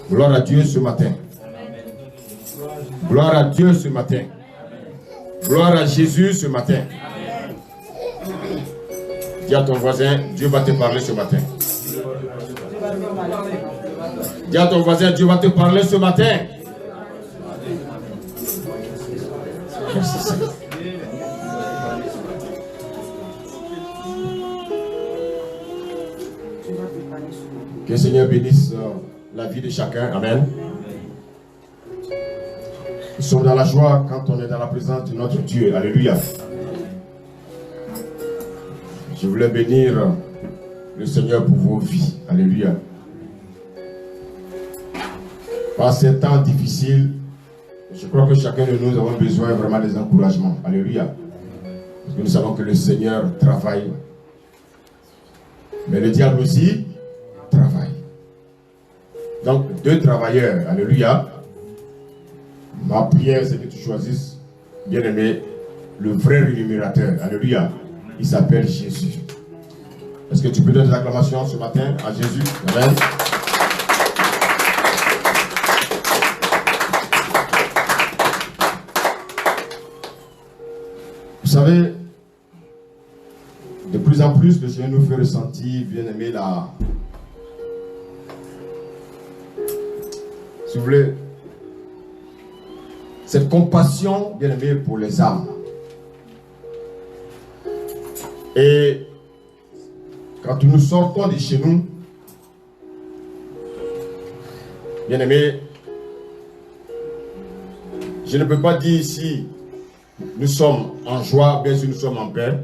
Gloire à Dieu ce matin. Gloire à Dieu ce matin. Gloire à Jésus ce matin. Dis à ton voisin, Dieu va te parler ce matin. Dis à ton voisin, Dieu va te parler ce matin. Que le Seigneur bénisse la vie de chacun. Amen. Nous sommes dans la joie quand on est dans la présence de notre Dieu. Alléluia. Je voulais bénir le Seigneur pour vos vies. Alléluia. Par ces temps difficiles, je crois que chacun de nous avons besoin vraiment des encouragements. Alléluia. Parce que nous savons que le Seigneur travaille. Mais le diable aussi travaille. Donc, deux travailleurs. Alléluia. Ma prière, c'est que tu choisisses, bien-aimé, le vrai rémunérateur. Alléluia. Il s'appelle Jésus. Est-ce que tu peux donner des acclamations ce matin à Jésus? Amen. Vous savez, de plus en plus, le Seigneur nous fait ressentir, bien-aimé, si vous voulez, cette compassion, bien-aimé, pour les âmes. Et quand nous sortons de chez nous, bien-aimé, je ne peux pas dire si nous sommes en joie, bien sûr nous sommes en paix,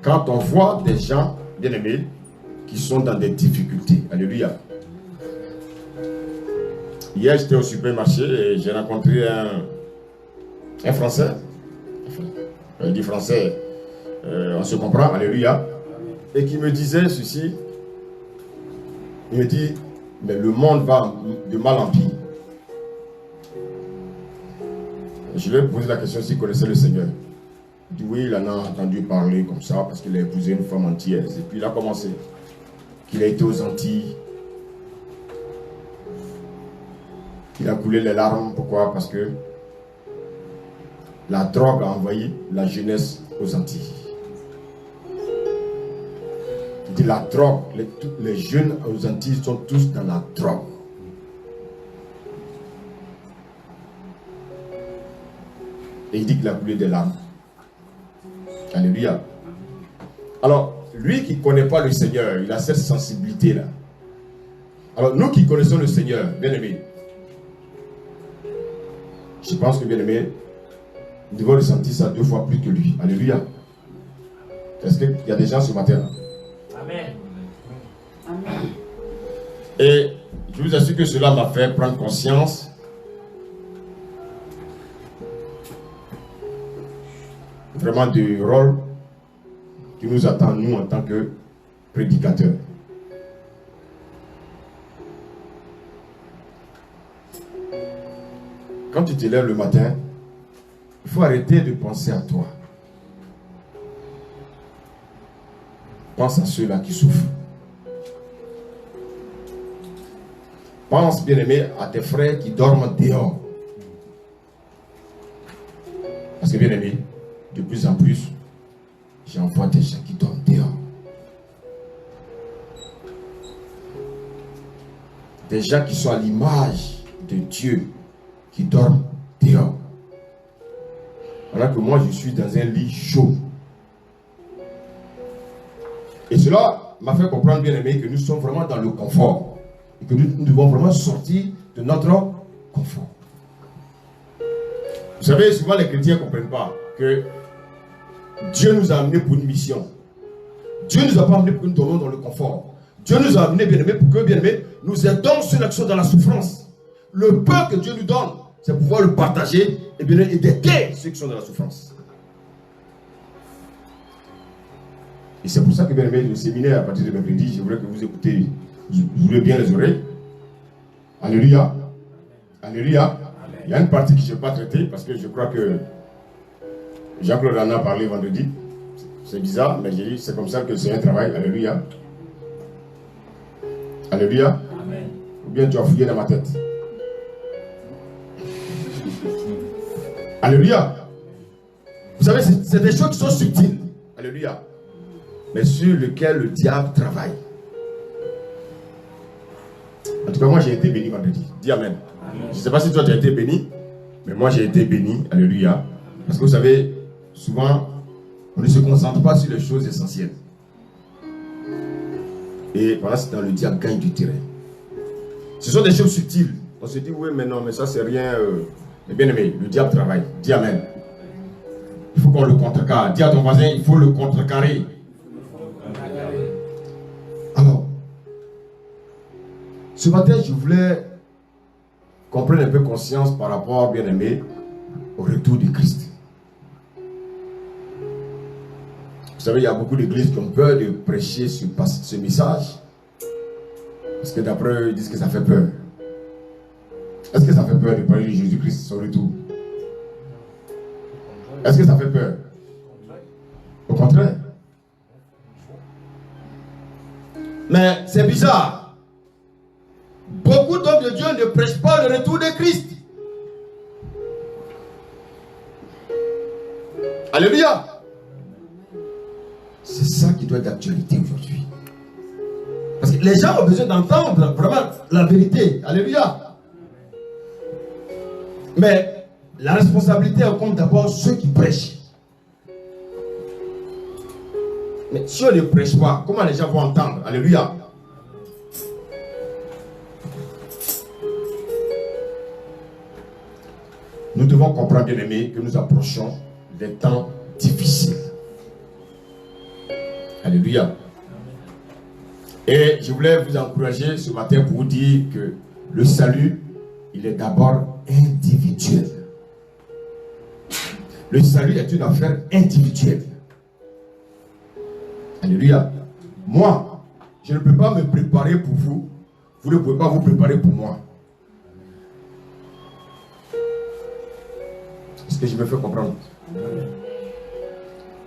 quand on voit des gens, bien-aimés, qui sont dans des difficultés. Alléluia. Hier, j'étais au supermarché et j'ai rencontré un Français. Il dit français, on se comprend, alléluia. Et qui me disait ceci. Il me dit, mais le monde va de mal en pire. Je lui ai posé la question s'il connaissait le Seigneur. Il dit oui, il en a entendu parler comme ça parce qu'il a épousé une femme antillaise. Et puis il a commencé. Qu'il a été aux Antilles. Il a coulé les larmes. Pourquoi? Parce que la drogue a envahi la jeunesse aux Antilles. Il dit la drogue, les jeunes aux Antilles sont tous dans la drogue. Et il dit qu'il a coulé des larmes. Alléluia. Alors, lui qui ne connaît pas le Seigneur, il a cette sensibilité-là. Alors, nous qui connaissons le Seigneur, bien-aimés, je pense que, bien-aimés, nous devons ressentir ça 2 fois plus que lui. Alléluia. Est-ce qu'il y a des gens ce matin-là? Amen. Amen. Et je vous assure que cela m'a fait prendre conscience vraiment du rôle qui nous attend, nous, en tant que prédicateurs. Quand tu te lèves le matin, il faut arrêter de penser à toi. Pense à ceux-là qui souffrent. Pense, bien-aimé, à tes frères qui dorment dehors. Parce que, bien-aimé, de plus en plus, j'en vois des gens qui dorment dehors. Des gens qui sont à l'image de Dieu, qui dorment dehors. Alors que moi, je suis dans un lit chaud. Et cela m'a fait comprendre, bien aimé, que nous sommes vraiment dans le confort. Et que nous devons vraiment sortir de notre confort. Vous savez, souvent les chrétiens ne comprennent pas que Dieu nous a amenés pour une mission. Dieu ne nous a pas amenés pour que nous dormions dans le confort. Dieu nous a amenés, bien aimé, pour que, bien aimé, nous aidons ceux qui sont dans la souffrance. Le peu que Dieu nous donne, c'est pouvoir le partager et bien aider ceux qui sont dans la souffrance. Et c'est pour ça que, bien aimé, le séminaire à partir de mercredi, je voudrais que vous écoutez, vous ouvrez bien les oreilles. Alléluia. Alléluia. Il y a une partie que je n'ai pas traitée parce que je crois que Jean-Claude en a parlé vendredi. C'est bizarre, mais j'ai dit c'est comme ça que le Seigneur travaille. Alléluia. Alléluia. Amen. bien tu as fouillé dans ma tête. Alléluia. Vous savez, c'est des choses qui sont subtiles. Alléluia. Mais sur lesquelles le diable travaille. En tout cas, moi j'ai été béni vendredi. Dis amen. Je ne sais pas si toi tu as été béni, mais moi j'ai été béni. Alléluia. Parce que vous savez, souvent, on ne se concentre pas sur les choses essentielles. Et voilà, c'est dans le diable gagne du terrain. Ce sont des choses subtiles. On se dit, oui, mais non, mais ça c'est rien. Mais bien aimé, le diable travaille. Dis amen. Il faut qu'on le contrecarre. Dis à ton voisin, il faut le contrecarrer. Alors, ce matin, je voulais qu'on prenne un peu conscience par rapport, bien aimé, au retour de Christ. Vous savez, il y a beaucoup d'églises qui ont peur de prêcher ce message. Parce que d'après eux, ils disent que ça fait peur. Est-ce que ça fait peur de parler de Jésus-Christ, son retour? Est-ce que ça fait peur? Au contraire. Mais c'est bizarre. Beaucoup d'hommes de Dieu ne prêchent pas le retour de Christ. Alléluia. C'est ça qui doit être d'actualité aujourd'hui. Parce que les gens ont besoin d'entendre vraiment la vérité. Alléluia. Mais la responsabilité incombe d'abord ceux qui prêchent. Mais si on ne prêche pas, comment les gens vont entendre? Alléluia. Nous devons comprendre, bien aimés, que nous approchons des temps difficiles. Alléluia. Et je voulais vous encourager ce matin pour vous dire que le salut, il est d'abord individuel. Le salut est une affaire individuelle. Alléluia. Moi, je ne peux pas me préparer pour vous. Vous ne pouvez pas vous préparer pour moi. Est-ce que je me fais comprendre?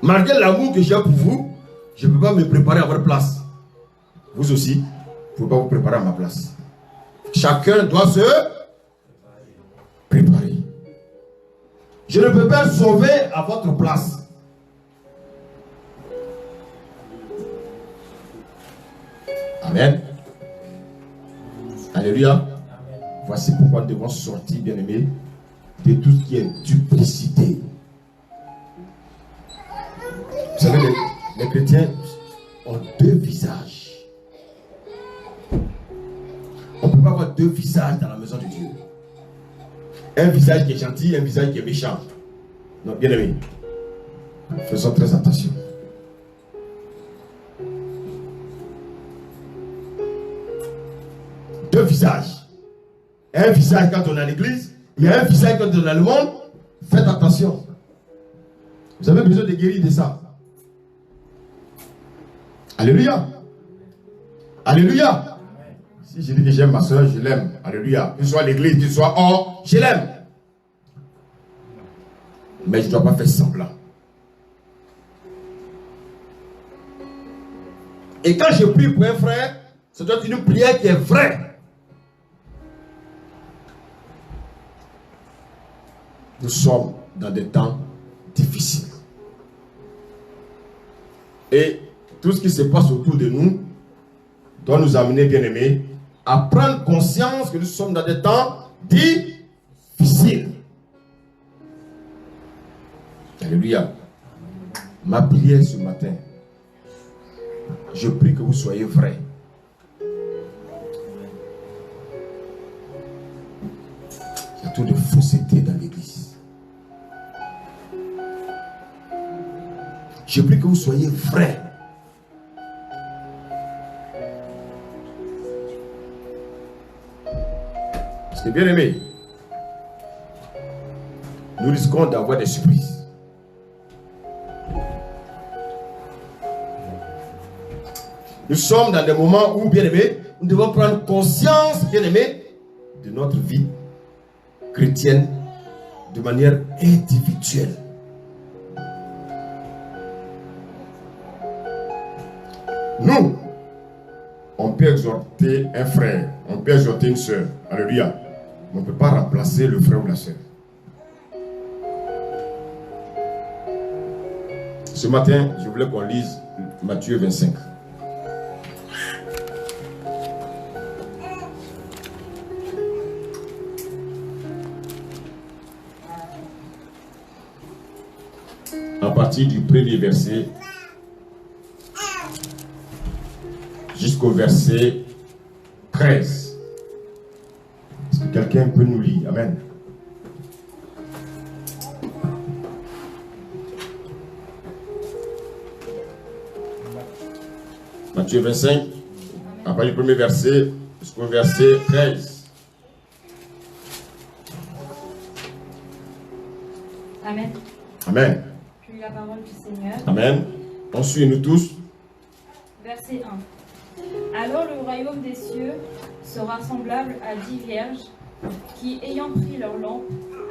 Malgré l'amour que j'ai pour vous, je ne peux pas me préparer à votre place. Vous aussi, vous ne pouvez pas vous préparer à ma place. Chacun doit se préparer. Je ne peux pas sauver à votre place. Amen. Alléluia. Voici pourquoi nous devons sortir, bien-aimés, de tout ce qui est duplicité. Vous savez, les chrétiens ont deux visages. On ne peut pas avoir deux visages dans la maison de Dieu. Un visage qui est gentil, un visage qui est méchant. Non, bien aimé, faisons très attention. Deux visages. Un visage quand on est à l'église, et un visage quand on est dans le monde. Faites attention. Vous avez besoin de guérir de ça. Alléluia. Alléluia. Si je dis que j'aime ma soeur, je l'aime. Alléluia. Que ce soit à l'église, que ce soit hors, je l'aime. Mais je ne dois pas faire semblant. Et quand je prie pour un frère, ça doit être une prière qui est vraie. Nous sommes dans des temps difficiles. Et tout ce qui se passe autour de nous doit nous amener, bien-aimés, à prendre conscience que nous sommes dans des temps difficiles. Alléluia. Ma prière ce matin, je prie que vous soyez vrais. Il y a trop de fausseté dans l'église. Je prie que vous soyez vrais. Parce que bien aimé, nous risquons d'avoir des surprises. Nous sommes dans des moments où, bien aimé, nous devons prendre conscience, bien aimé, de notre vie chrétienne de manière individuelle. Nous, on peut exhorter un frère, on peut exhorter une soeur. Alléluia. On ne peut pas remplacer le frère ou la soeur. Ce matin, je voulais qu'on lise Matthieu 25. À partir du premier verset jusqu'au verset 13. Est-ce que quelqu'un peut nous lire? Amen. Matthieu 25, à partir du premier verset jusqu'au verset 13. Amen. Amen. Je lis la parole du Seigneur. Amen. On suit nous tous. Verset 1. Alors le royaume des cieux sera semblable à 10 vierges qui, ayant pris leur lampe,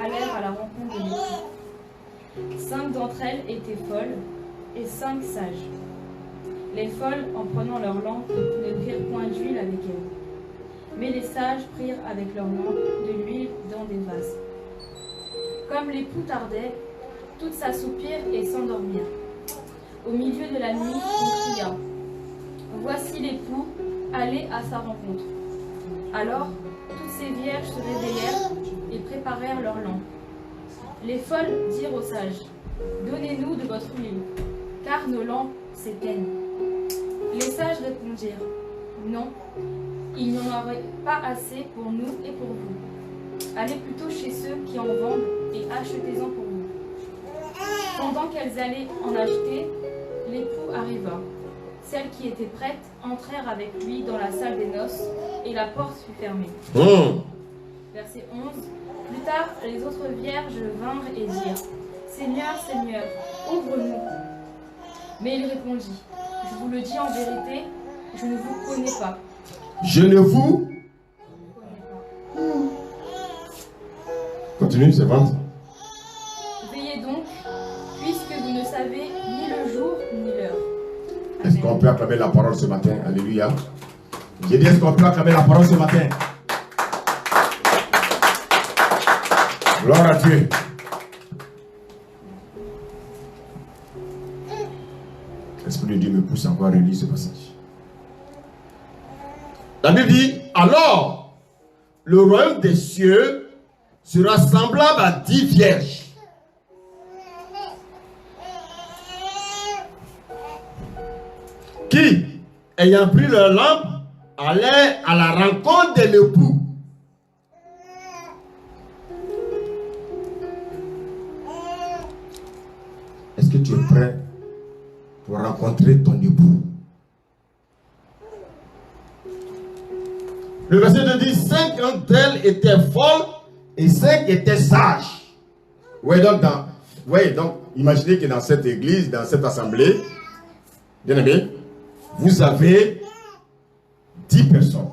allèrent à la rencontre de l'époux. 5 d'entre elles étaient folles et 5 sages. Les folles, en prenant leur lampe, ne prirent point d'huile avec elles. Mais les sages prirent avec leur lampe de l'huile dans des vases. Comme l'époux tardait, toutes s'assoupirent et s'endormirent. Au milieu de la nuit, on cria : voici l'époux, allez à sa rencontre. Alors, toutes ces vierges se réveillèrent et préparèrent leurs lampes. Les folles dirent aux sages : donnez-nous de votre huile, car nos lampes s'éteignent. Les sages répondirent : non, il n'y en aurait pas assez pour nous et pour vous. Allez plutôt chez ceux qui en vendent et achetez-en pour vous. Pendant qu'elles allaient en acheter, l'époux arriva. Celles qui étaient prêtes entrèrent avec lui dans la salle des noces et la porte fut fermée. Verset 11. Plus tard, les autres vierges vinrent et dirent : Seigneur, Seigneur, ouvre-nous. Mais il répondit : je vous le dis en vérité, je ne vous connais pas. Je ne vous connais pas. Continue, c'est bon. Veillez donc, puisque vous ne savez ni le jour ni l'heure. Est-ce qu'on peut acclamer la parole ce matin? Alléluia. J'ai dit, est-ce qu'on peut acclamer la parole ce matin? Gloire à Dieu. L'Esprit de Dieu me pousse encore à relire ce passage. La Bible dit, alors, le royaume des cieux sera semblable à 10 vierges. Qui, ayant pris leur lampe, allaient à la rencontre de l'époux. Est-ce que tu es prêt pour rencontrer ton époux? Le verset 2 dit, 5 d'entre elles étaient folles et 5 étaient sages. Oui, donc, imaginez que dans cette église, dans cette assemblée, bien aimé, vous avez 10 personnes.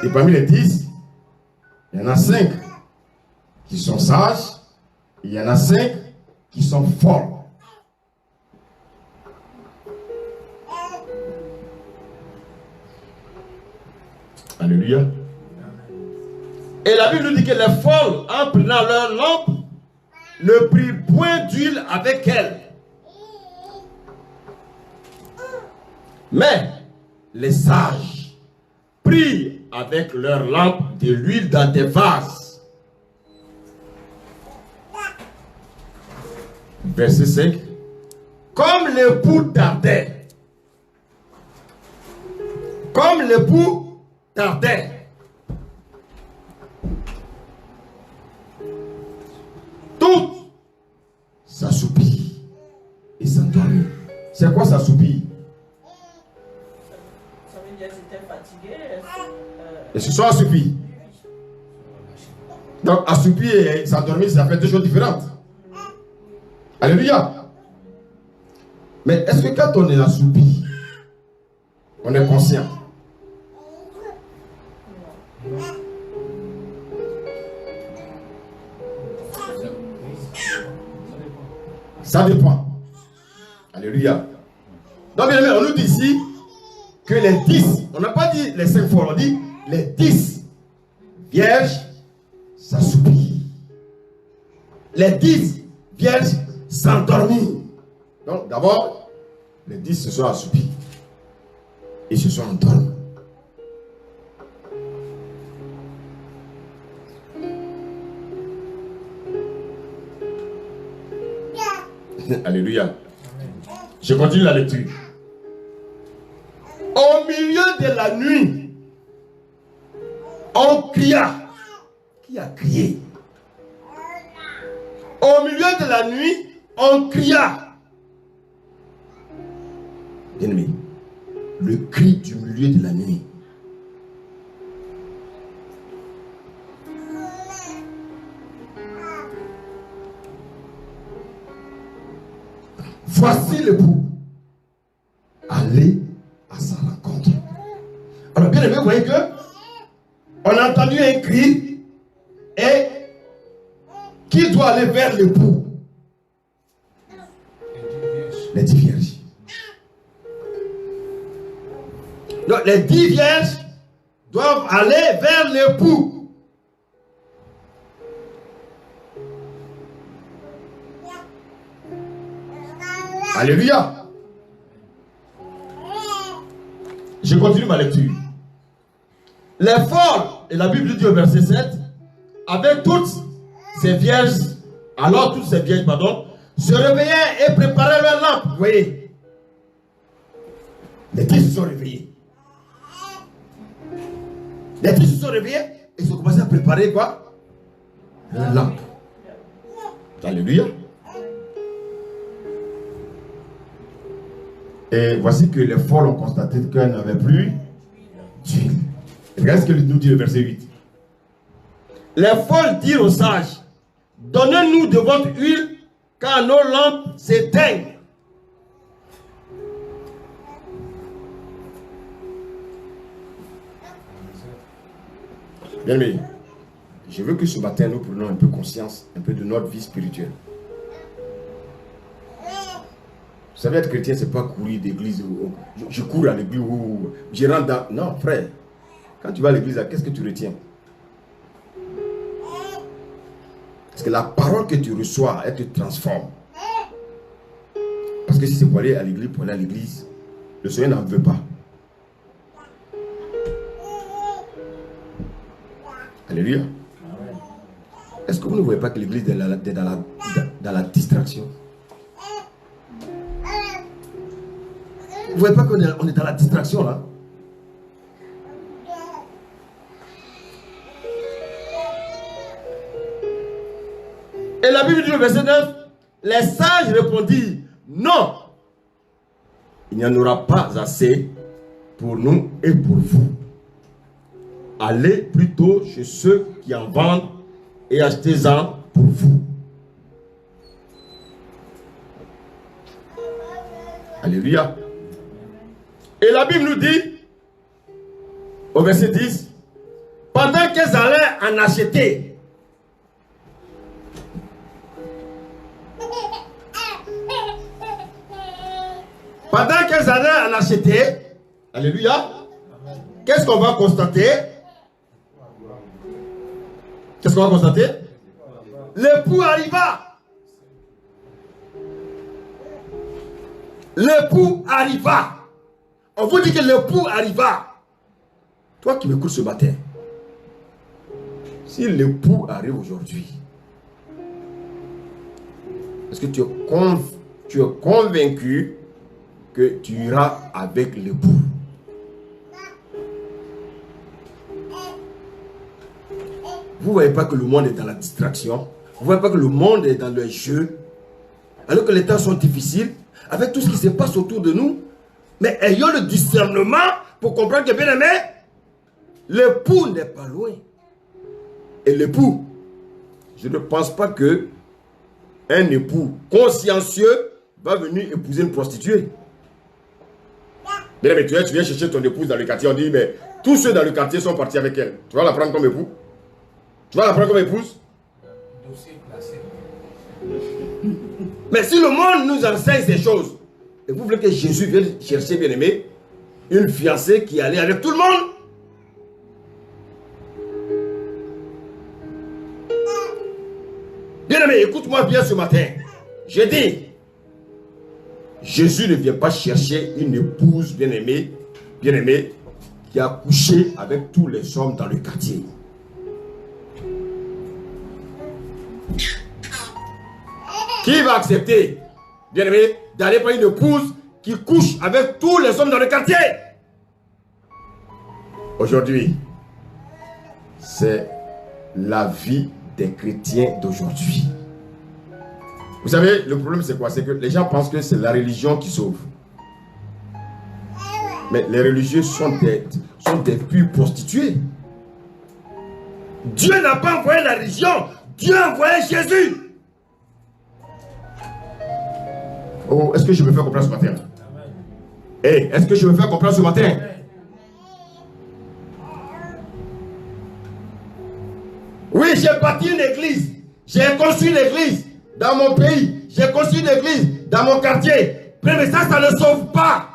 Et parmi les 10, il y en a 5 qui sont sages, et il y en a 5 qui sont folles. Alléluia. Et la Bible nous dit que les folles, en prenant leur lampe, ne prirent point d'huile avec elles. Mais les sages prirent avec leur lampe de l'huile dans des vases. Verset 5. Comme l'époux tardait. Comme l'époux tardait. Toutes s'assoupirent et s'endormirent. C'est quoi s'assoupir? Ça veut dire qu'elles étaient fatiguées. Et se sont assoupis. Donc, assoupir et s'endormir, ça fait deux choses différentes. Alléluia. Mais est-ce que quand on est assoupi, on est conscient? Ça dépend. Alléluia. Donc, bien aimé, on nous dit ici que les 10, on n'a pas dit les 5 fois, on dit les 10 vierges s'assoupirent. Les 10 vierges s'endormirent. Donc d'abord, les 10 se sont assoupis et se sont endormis. Alléluia. Je continue la lecture. Au milieu de la nuit, on cria. Qui a crié? Au milieu de la nuit, on cria. Bien-aimé, le cri du milieu de la nuit. Voici le bout. Allez à sa rencontre. Alors, bien aimé, vous voyez que on a entendu un cri et qui doit aller vers le bout? Les 10 vierges. Donc, les 10 vierges doivent aller vers le bout. Alléluia. Je continue ma lecture. Les folles, et la Bible dit au verset 7, avec toutes ces vierges, alors toutes ces vierges, pardon, se réveillaient et préparaient leur lampe. Vous voyez, les 10 se sont réveillés. Les 10 se sont réveillés et ils ont commencé à préparer quoi? Leur lampe. Alléluia. Et voici que les folles ont constaté qu'elles n'avaient plus d'huile. Regardez ce que nous dit le verset 8. Les folles dirent aux sages, donnez-nous de votre huile, car nos lampes s'éteignent. Bien aimé, je veux que ce matin nous prenions un peu conscience, un peu de notre vie spirituelle. Vous savez, être chrétien, c'est pas courir d'église. Je cours à l'église ou je rentre dans... Non, frère. Quand tu vas à l'église, qu'est-ce que tu retiens? Parce que la parole que tu reçois, elle te transforme. Parce que si c'est pour aller à l'église, le Seigneur n'en veut pas. Alléluia. Est-ce que vous ne voyez pas que l'église est dans la distraction? Vous ne voyez pas qu'on est dans la distraction là? Et la Bible dit au verset 9, les sages répondirent, non, il n'y en aura pas assez pour nous et pour vous. Allez plutôt chez ceux qui en vendent et achetez-en pour vous. Alléluia. Et la Bible nous dit, au verset 10, pendant qu'elles allaient en acheter, alléluia, qu'est-ce qu'on va constater? Qu'est-ce qu'on va constater? L'époux arriva. L'époux arriva. On vous dit que l'époux arriva. Toi qui m'écoutes ce matin, si l'époux arrive aujourd'hui, est-ce que tu es convaincu que tu iras avec l'époux? Vous ne voyez pas que le monde est dans la distraction? Vous ne voyez pas que le monde est dans le jeu? Alors que les temps sont difficiles, avec tout ce qui se passe autour de nous, mais ayons le discernement pour comprendre que, bien aimé, l'époux n'est pas loin. Et l'époux, je ne pense pas que un époux consciencieux va venir épouser une prostituée. Bien aimé, tu viens chercher ton épouse dans le quartier, on dit, mais tous ceux dans le quartier sont partis avec elle. Tu vas la prendre comme époux? Tu vas la prendre comme épouse? Dossier placé. Mais si le monde nous enseigne ces choses, et vous voulez que Jésus vienne chercher, bien aimé, une fiancée qui allait avec tout le monde. Bien-aimé, écoute-moi bien ce matin. Je dis, Jésus ne vient pas chercher une épouse bien-aimée, qui a couché avec tous les hommes dans le quartier. Qui va accepter, bien-aimé, d'aller prendre une épouse qui couche avec tous les hommes dans le quartier? Aujourd'hui, c'est la vie des chrétiens d'aujourd'hui. Vous savez, le problème c'est quoi? C'est que les gens pensent que c'est la religion qui sauve. Mais les religieux sont des purs prostituées. Dieu n'a pas envoyé la religion, Dieu a envoyé Jésus. Oh, est-ce que je me fais comprendre ce matin? Hey, est-ce que je me fais comprendre ce matin? Oui, j'ai bâti une église. J'ai construit une église dans mon pays. J'ai construit une église dans mon quartier. Mais ça ne sauve pas.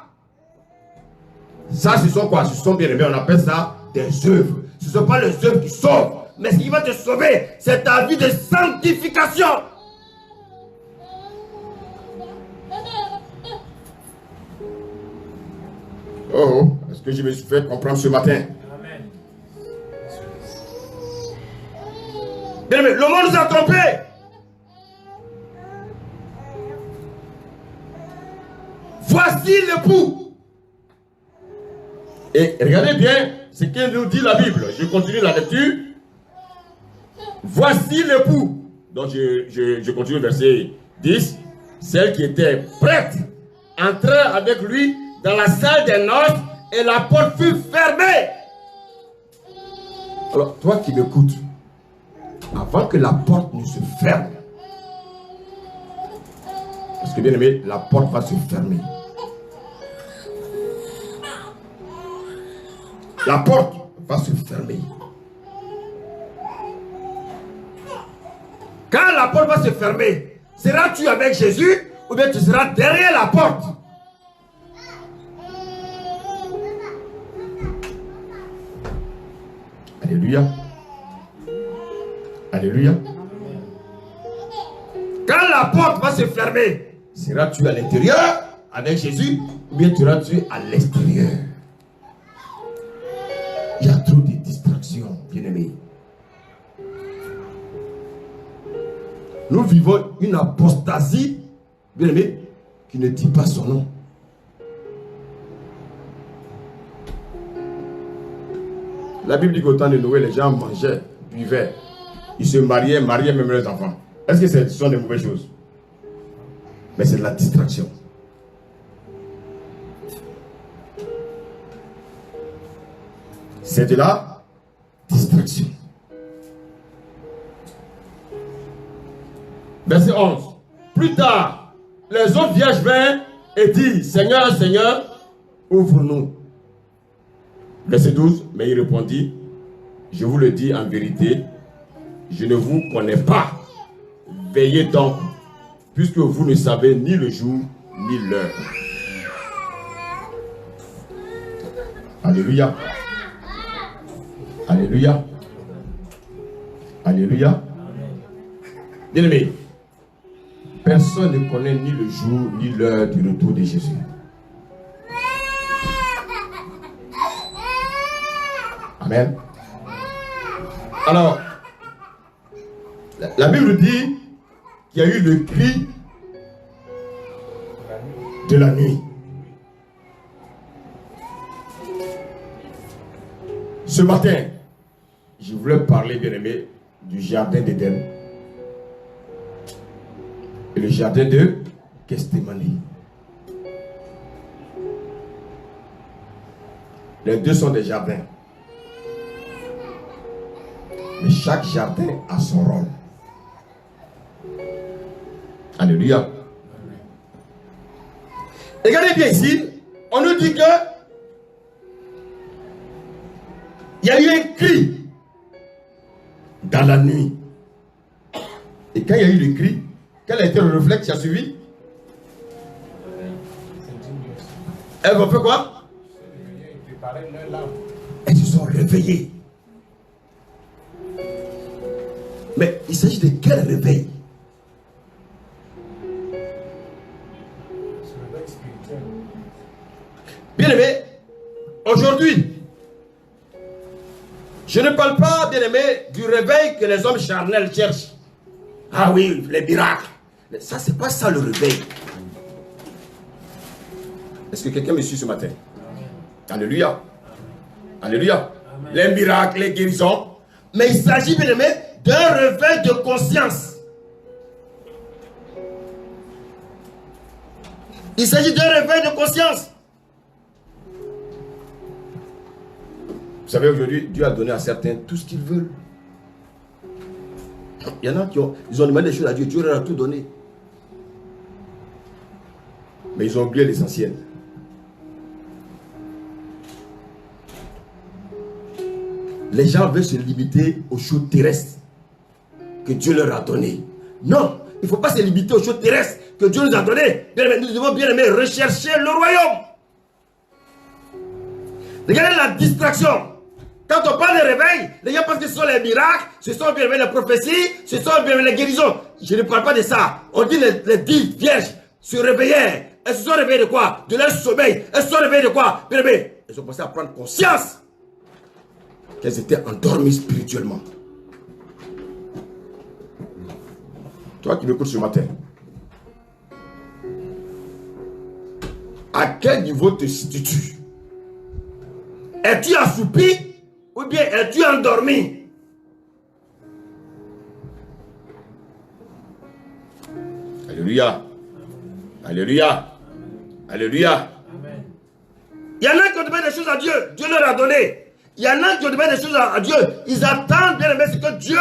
Ça, ce sont quoi? Ce sont bien aimés, on appelle ça des œuvres. Ce ne sont pas les œuvres qui sauvent. Mais ce qui va te sauver, c'est ta vie de sanctification. Oh, est-ce que je me suis fait comprendre ce matin? Amen. Bien aimé, le monde nous a trompés. Voici l'époux. Et regardez bien ce que nous dit la Bible. Je continue la lecture. Voici l'époux. Donc je continue verset 10. Celle qui était prête entra avec lui dans la salle des noces et la porte fut fermée. Alors toi qui m'écoutes, avant que la porte ne se ferme, parce que bien aimé, la porte va se fermer. La porte va se fermer. Quand la porte va se fermer, seras-tu avec Jésus ou bien tu seras derrière la porte? Alléluia. Alléluia. Quand la porte va se fermer, seras-tu à l'intérieur avec Jésus ou bien seras-tu à l'extérieur? Il y a trop de distractions, bien-aimés. Nous vivons une apostasie, bien-aimés, qui ne dit pas son nom. La Bible dit qu'au temps de Noé, les gens mangeaient, buvaient, ils se mariaient même leurs enfants. Est-ce que ce sont des mauvaises choses? Mais c'est de la distraction. C'est de la distraction. Verset 11. Plus tard, les autres vierges vinrent et dirent, Seigneur, Seigneur, ouvre-nous. Verset 12. Mais il répondit, je vous le dis en vérité, je ne vous connais pas. Veillez donc, puisque vous ne savez ni le jour ni l'heure. Alléluia. Alléluia. Alléluia. Bien-aimé, personne ne connaît ni le jour ni l'heure du retour de Jésus. Amen. Alors, la Bible dit qu'il y a eu le cri de la nuit. Ce matin, je voulais parler, bien aimé, du jardin d'Éden et le jardin de Gethsémani. Les deux sont des jardins. Mais chaque jardin a son rôle. Alléluia. Regardez bien ici, on nous dit que il y a eu un cri dans la nuit. Et quand il y a eu le cri, quel a été le réflexe qui a suivi? Elle va faire quoi? préparé leur lampe. Elles se sont réveillées. Mais il s'agit de quel réveil? C'est le réveil spirituel. Bien aimé, aujourd'hui, je ne parle pas, bien aimé, du réveil que les hommes charnels cherchent. Ah oui, les miracles. Mais ça, c'est pas ça le réveil. Est-ce que quelqu'un me suit ce matin? Alléluia. Alléluia. Les miracles, les guérisons. Mais il s'agit, bien aimé, d'un réveil de conscience. Il s'agit d'un réveil de conscience. Vous savez, aujourd'hui, Dieu a donné à certains tout ce qu'ils veulent. Il y en a qui ont demandé des choses à Dieu. Dieu leur a tout donné. Mais ils ont oublié l'essentiel. Les gens veulent se limiter aux choses terrestres que Dieu leur a données. Non, il ne faut pas se limiter aux choses terrestres que Dieu nous a données. Bien aimé, nous devons bien aimer rechercher le royaume. Regardez la distraction. Quand on parle de réveil, les gens pensent que ce sont les miracles, ce sont bien aimé les prophéties, ce sont bien aimé les guérisons. Je ne parle pas de ça. On dit les 10 vierges se réveillaient. Elles se sont réveillées de quoi? De leur sommeil. Elles se sont réveillées de quoi? Bien aimé, elles ont commencé à prendre conscience qu'elles étaient endormies spirituellement. Toi qui m'écoutes ce matin, à quel niveau te situes-tu? Es-tu assoupi ou bien es-tu endormi? Alléluia. Alléluia. Alléluia. Il y en a qui ont demandé des choses à Dieu. Dieu leur a donné. Il y en a qui ont demandé des choses à Dieu. Ils attendent bien aimé ce que Dieu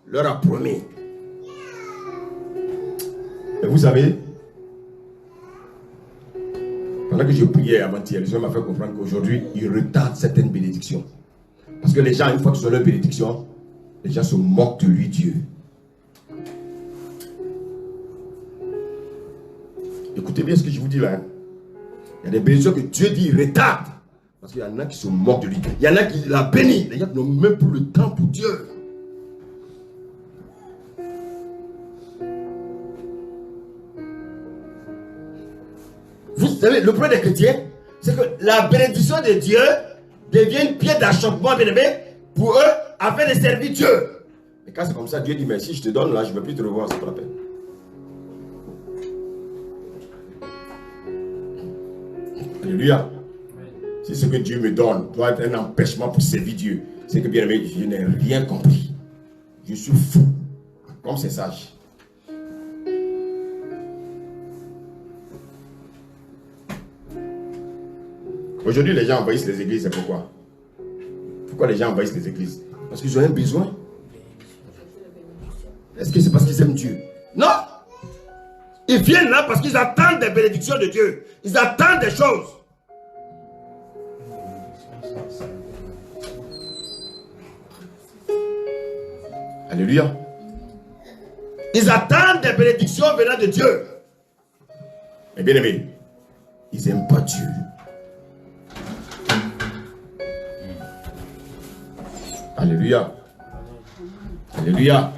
leur a promis. Et vous savez, pendant que je priais avant-hier, le Seigneur m'a fait comprendre qu'aujourd'hui, il retarde certaines bénédictions. Parce que les gens, une fois qu'ils ont leur bénédiction, les gens se moquent de lui, Dieu. Écoutez bien ce que je vous dis là. Hein. Il y a des bénédictions que Dieu dit, il retarde. Parce qu'il y en a qui se moquent de lui. Il y en a qui l'a béni. Les gens n'ont même plus le temps pour Dieu. Vous savez, le problème des chrétiens, c'est que la bénédiction de Dieu devient une pierre d'achoppement, bien aimé, pour eux, afin de servir Dieu. Et quand c'est comme ça, Dieu dit, mais si je te donne là, je ne vais plus te revoir, c'est pas la peine. Alléluia. Si ce que Dieu me donne doit être un empêchement pour servir Dieu, c'est que, bien aimé, je n'ai rien compris. Je suis fou, comme c'est sage. Aujourd'hui, les gens envahissent les églises, c'est pourquoi? Pourquoi les gens envahissent les églises? Parce qu'ils ont un besoin. Est-ce que c'est parce qu'ils aiment Dieu? Non! Ils viennent là parce qu'ils attendent des bénédictions de Dieu. Ils attendent des choses. Alléluia. Ils attendent des bénédictions venant de Dieu. Mais bien aimé, ils n'aiment pas Dieu. Alléluia. Alléluia.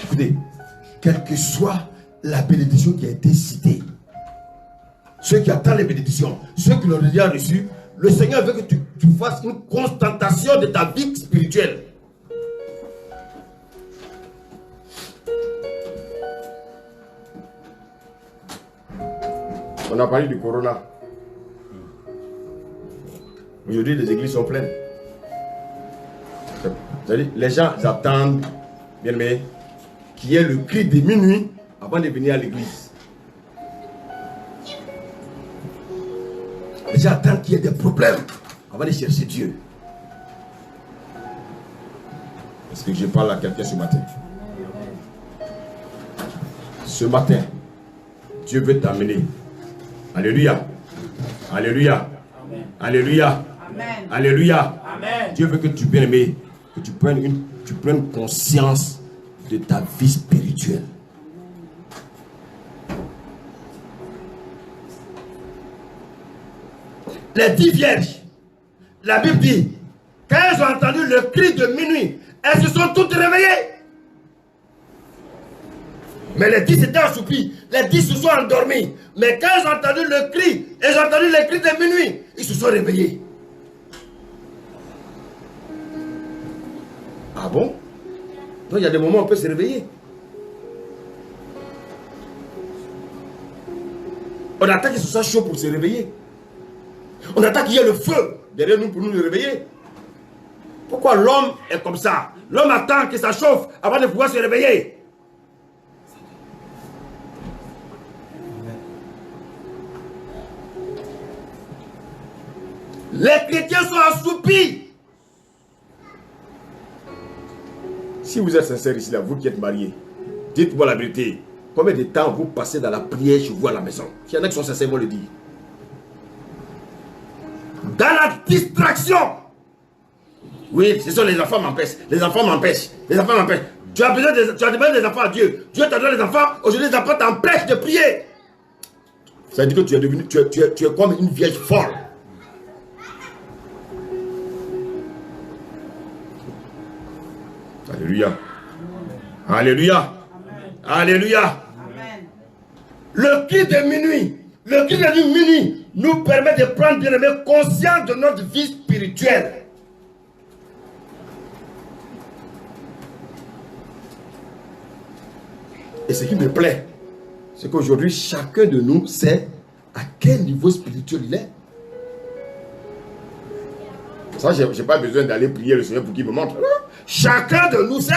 Écoutez, quelle que soit la bénédiction qui a été citée, ceux qui attendent les bénédictions, ceux qui l'ont déjà reçu, le Seigneur veut que tu fasses une constatation de ta vie spirituelle. On a parlé du corona. Aujourd'hui, les églises sont pleines. Les gens attendent, bien aimé, qu'il y ait le cri de minuit avant de venir à l'église. Les gens attendent qu'il y ait des problèmes avant de chercher Dieu. Est-ce que je parle à quelqu'un ce matin? Ce matin, Dieu veut t'amener. Alléluia. Alléluia. Amen. Alléluia. Amen. Alléluia. Amen. Dieu veut que tu, bien aimé, que tu prennes conscience de ta vie spirituelle. les 10 vierges, la Bible dit, quand elles ont entendu le cri de minuit, elles se sont toutes réveillées. Mais les 10 étaient assoupis, les 10 se sont endormis. Mais quand elles ont entendu le cri, elles ont entendu le cri de minuit, ils se sont réveillés. Ah bon? Donc il y a des moments où on peut se réveiller. On attend qu'il se soit chaud pour se réveiller. On attend qu'il y ait le feu derrière nous pour nous réveiller. Pourquoi l'homme est comme ça? L'homme attend que ça chauffe avant de pouvoir se réveiller. Les chrétiens sont assoupis. Si vous êtes sincère ici, là, vous qui êtes mariés, dites-moi la vérité. Combien de temps vous passez dans la prière chez vous à la maison? S'il y en a qui sont sincères, ils vont le dire. Dans la distraction. Oui, ce sont les enfants m'empêchent. Les enfants m'empêchent. Les enfants m'empêchent. Tu as besoin des enfants à Dieu. Dieu t'a donné des enfants. Aujourd'hui, les enfants t'empêchent de prier. Ça veut dire que tu es devenu, tu es comme une vierge folle. Alléluia. Alléluia. Amen. Alléluia. Amen. Le cri de minuit, nous permet de prendre bien aimé conscience de notre vie spirituelle. Et ce qui me plaît, c'est qu'aujourd'hui, chacun de nous sait à quel niveau spirituel il est. Ça, je n'ai pas besoin d'aller prier le Seigneur pour qu'il me montre. Chacun de nous sait.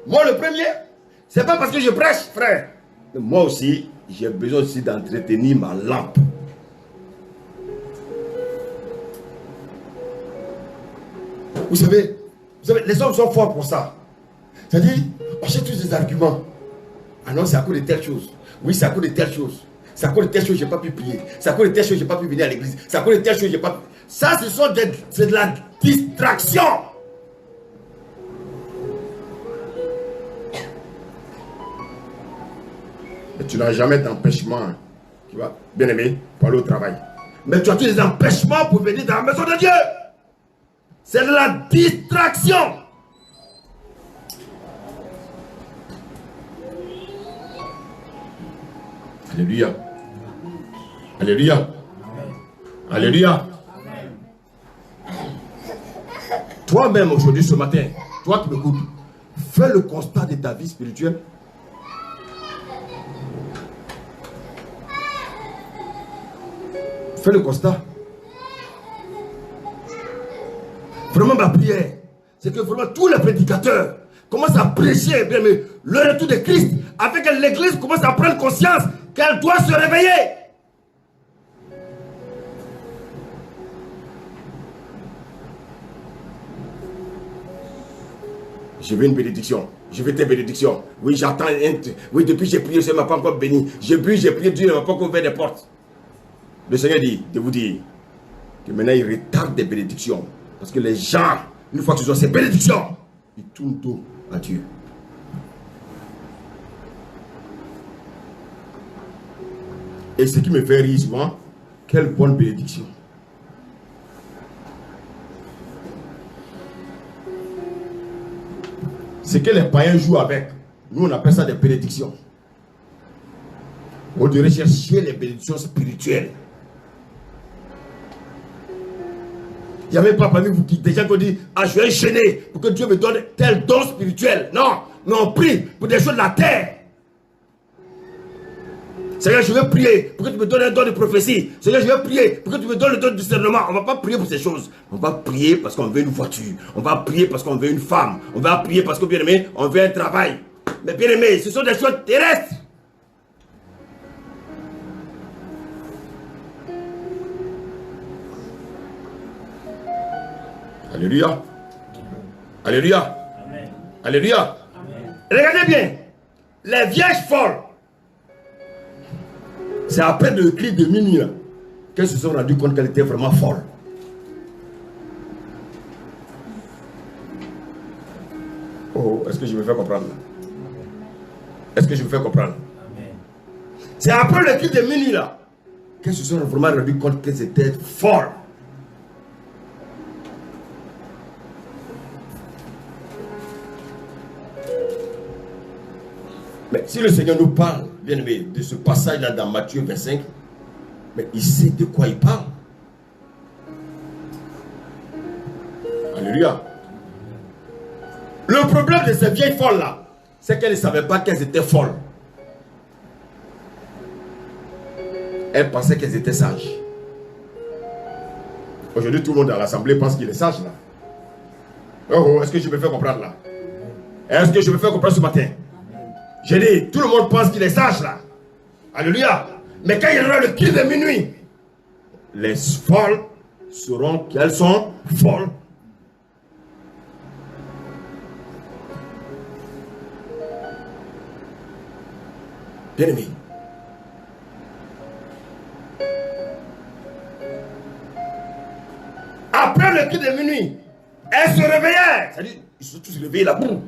Moi, le premier, c'est pas parce que je prêche, frère. Mais moi aussi, j'ai besoin aussi d'entretenir ma lampe. Vous savez, les hommes sont forts pour ça. C'est-à-dire, on cherche tous des arguments. Ah non, c'est à cause de telle chose. Oui, c'est à cause de telle chose. C'est à cause de telle chose que je n'ai pas pu prier. C'est à cause de telle chose que je n'ai pas pu venir à l'église. C'est à cause de telle chose que je n'ai pas pu... Ça, c'est de la distraction. Mais tu n'as jamais d'empêchement. Tu vois, bien aimé, pour aller au travail. Mais tu as tous des empêchements pour venir dans la maison de Dieu. C'est de la distraction. Alléluia. Alléluia. Alléluia. Toi-même aujourd'hui, ce matin, toi qui m'écoutes, fais le constat de ta vie spirituelle. Fais le constat. Vraiment, ma prière, c'est que vraiment tous les prédicateurs commencent à prêcher bien, mais le retour de Christ, afin que l'église commence à prendre conscience qu'elle doit se réveiller. Je veux une bénédiction. Je veux tes bénédictions. Oui, j'attends. Oui, depuis j'ai prié, Dieu ne m'a pas encore béni. J'ai prié, Dieu ne m'a pas encore ouvert des portes. Le Seigneur dit de vous dire que maintenant il retarde des bénédictions. Parce que les gens, une fois qu'ils ont ces bénédictions, ils tournent dos à Dieu. Et ce qui me fait rire souvent, quelle bonne bénédiction. Ce que les païens jouent avec, nous on appelle ça des bénédictions. On devrait chercher les bénédictions spirituelles. Il n'y a même pas parmi vous qui déjà qu'on dit, ah je vais gêner pour que Dieu me donne tel don spirituel. Non, mais on prie pour des choses de la terre. Seigneur, je vais prier pour que tu me donnes un don de prophétie. Seigneur, je vais prier pour que tu me donnes le don de discernement. On ne va pas prier pour ces choses. On va prier parce qu'on veut une voiture. On va prier parce qu'on veut une femme. On va prier parce que, bien aimé, on veut un travail. Mais bien aimé, ce sont des choses terrestres. Alléluia. Alléluia. Amen. Alléluia. Amen. Regardez bien. Les vierges folles. C'est après le cri de minuit qu'elles se sont rendues compte qu'elles étaient vraiment folles. Oh, est-ce que je me fais comprendre? Est-ce que je me fais comprendre? C'est après le cri de minuit qu'elles se sont vraiment rendues compte qu'elles étaient folles. Mais si le Seigneur nous parle, bien aimé, de ce passage-là dans Matthieu 25, mais il sait de quoi il parle. Alléluia. Le problème de ces vieilles folles-là, c'est qu'elles ne savaient pas qu'elles étaient folles. Elles pensaient qu'elles étaient sages. Aujourd'hui, tout le monde dans l'assemblée pense qu'il est sage là. Oh, est-ce que je me fais comprendre là? Est-ce que je me fais comprendre ce matin? J'ai dit, tout le monde pense qu'il est sage là. Alléluia. Mais quand il y aura le cri de minuit, les folles sauront qu'elles sont folles. Bien aimé. Après le cri de minuit, elles se réveillaient. C'est-à-dire, ils se sont tous réveillés là. Boum.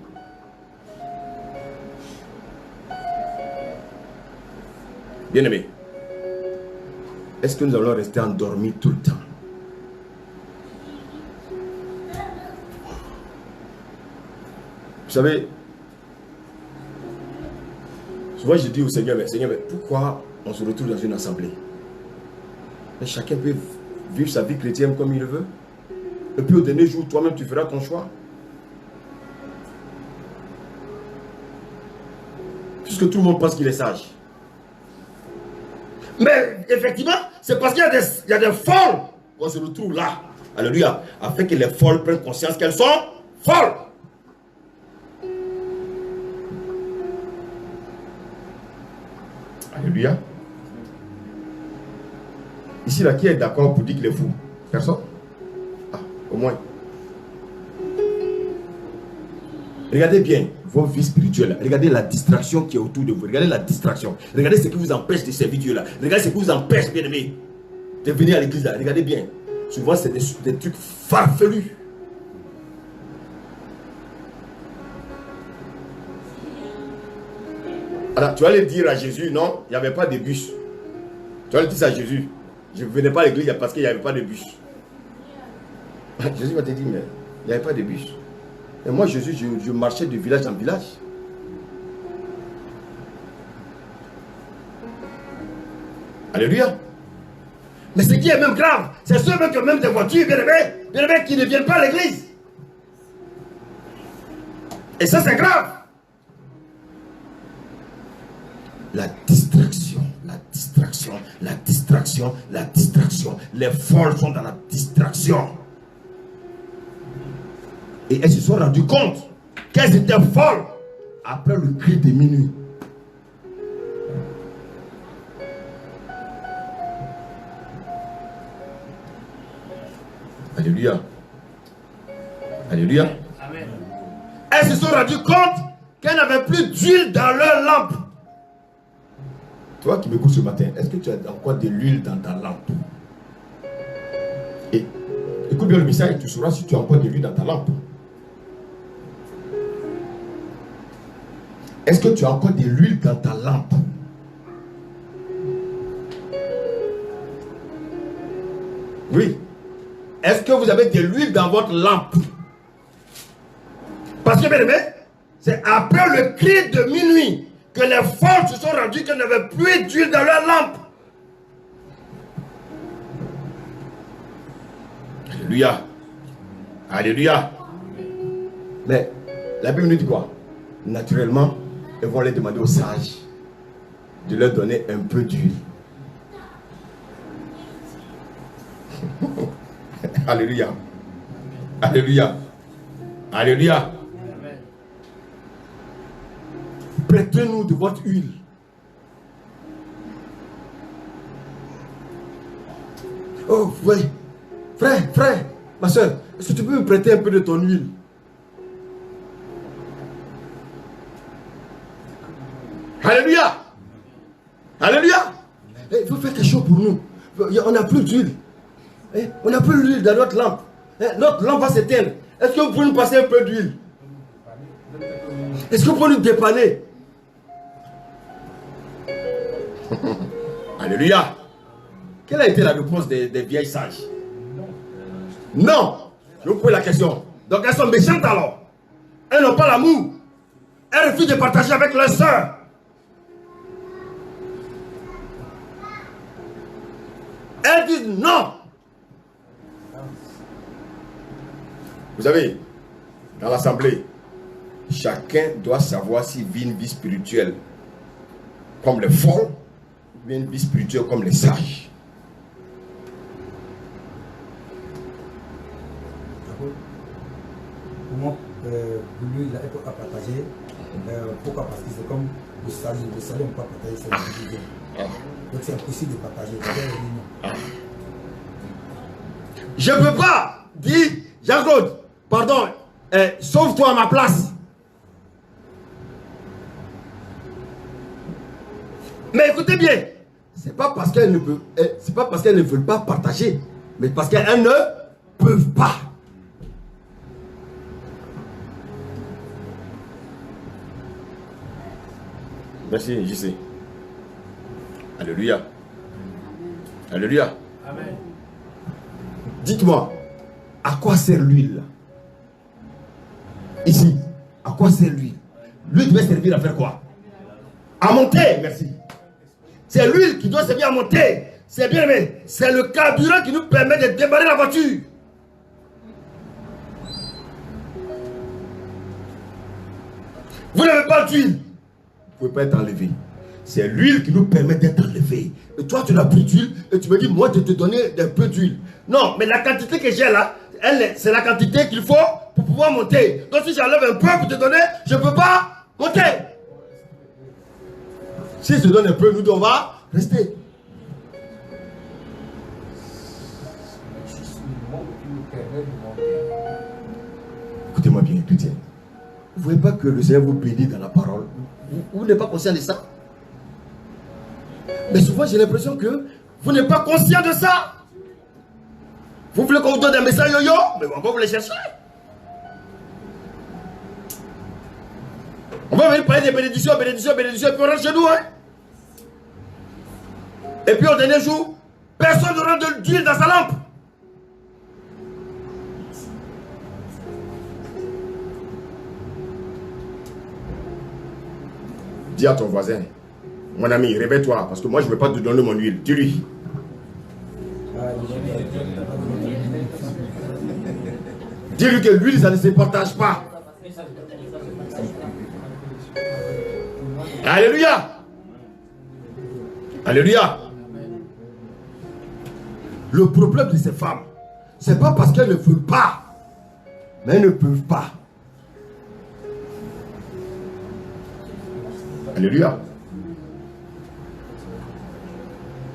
Bien aimé, est-ce que nous allons rester endormis tout le temps? Vous savez, souvent je dis au Seigneur, mais Seigneur, mais pourquoi on se retrouve dans une assemblée? Mais chacun peut vivre sa vie chrétienne comme il le veut. Et puis au dernier jour, toi-même tu feras ton choix. Puisque tout le monde pense qu'il est sage. Mais effectivement, c'est parce qu'il y a des folles qu'on se retrouve là. Alléluia. Afin que les folles prennent conscience qu'elles sont folles. Alléluia. Ici, là, qui est d'accord pour dire qu'il est fou? Personne? Ah, au moins. Regardez bien vos vies spirituelles. Regardez la distraction qui est autour de vous. Regardez la distraction. Regardez ce qui vous empêche de servir Dieu là. Regardez ce qui vous empêche, bien aimé, de venir à l'église là. Regardez bien. Souvent, c'est des trucs farfelus. Alors, tu vas aller dire à Jésus, non, il n'y avait pas de bus. Tu vas aller dire à Jésus, je ne venais pas à l'église parce qu'il n'y avait pas de bus. Jésus va te dire, mais il n'y avait pas de bus. Et moi, Jésus, je marchais de village en village. Alléluia. Mais ce qui est même grave, c'est ceux qui ont même des voitures, bien aimés, qui ne viennent pas à l'église. Et ça, c'est grave. La distraction, la distraction, la distraction, la distraction. Les folles sont dans la distraction. Et elles se sont rendues compte qu'elles étaient folles après le cri de minuit. Alléluia. Alléluia. Amen. Elles se sont rendues compte qu'elles n'avaient plus d'huile dans leur lampe. Toi qui m'écoutes ce matin, est-ce que tu as encore de l'huile dans ta lampe? Et écoute bien le message et tu sauras si tu as encore de l'huile dans ta lampe. Est-ce que tu as encore de l'huile dans ta lampe? Oui. Est-ce que vous avez de l'huile dans votre lampe? Parce que, bien aimé, c'est après le cri de minuit que les folles se sont rendues qu'elles n'avaient plus d'huile dans leur lampe. Alléluia. Alléluia. Mais la Bible nous dit quoi? Naturellement, elles vont aller demander aux sages de leur donner un peu d'huile. Alléluia. Alléluia. Alléluia. Prêtez-nous de votre huile. Oh, oui. Frère, ma soeur, est-ce que tu peux me prêter un peu de ton huile? Alléluia. Alléluia. Il faut faire quelque chose pour nous. On n'a plus d'huile. On n'a plus d'huile dans notre lampe. Notre lampe va s'éteindre. Est-ce que vous pouvez nous passer un peu d'huile? Est-ce que vous pouvez nous dépanner? Alléluia. Quelle a été la réponse des vieilles sages? Non. Je vous pose la question. Donc elles sont méchantes alors. Elles n'ont pas l'amour. Elles refusent de partager avec leurs sœurs. Elles disent non. Vous savez, dans l'assemblée, chacun doit savoir s'il vit une vie spirituelle comme les folles ou bien une vie spirituelle comme les sages. Pour moi, lui, il a pas partagé. Pourquoi? Parce que c'est comme le salut. Le salut, on ne peut pas partager, c'est le bien. Donc c'est impossible de partager. Je ne peux pas dire, Jean-Claude, pardon, sauve-toi à ma place. Mais écoutez bien, c'est pas parce qu'elles ne peuvent, c'est pas parce qu'elles ne veulent pas partager, mais parce qu'elles ne peuvent pas. Merci, JC. Alléluia. Alléluia. Amen. Dites-moi, à quoi sert l'huile? Ici, à quoi sert l'huile? L'huile doit servir à faire quoi? À monter, merci. C'est l'huile qui doit servir à monter. C'est bien, mais c'est le carburant qui nous permet de démarrer la voiture. Vous n'avez pas d'huile, vous ne pouvez pas être enlevé. C'est l'huile qui nous permet d'être enlevé. Et toi, tu n'as plus d'huile et tu me dis, moi, de te donner un peu d'huile. Non, mais la quantité que j'ai là, c'est la quantité qu'il faut pour pouvoir monter. Donc, si j'enlève un peu pour te donner, je ne peux pas monter. Si je te donne un peu, nous, on va rester. Écoutez-moi bien, chrétien. Vous ne voyez pas que le Seigneur vous bénit dans la parole? Vous n'êtes pas conscient de ça? Mais souvent, j'ai l'impression que vous n'êtes pas conscient de ça. Vous voulez qu'on vous donne un message yo-yo? Mais encore vous les cherchez. On va venir parler des bénédictions, bénédictions, bénédictions, et puis on rentre chez nous. Hein? Et puis au dernier jour, personne n'aura d'huile dans sa lampe. Dis à ton voisin, mon ami, réveille-toi, parce que moi je ne veux pas te donner mon huile. Dis-lui. Dis-lui que l'huile, ça ne se partage pas. Alléluia. Alléluia. Le problème de ces femmes, ce n'est pas parce qu'elles ne veulent pas, mais elles ne peuvent pas. Alléluia.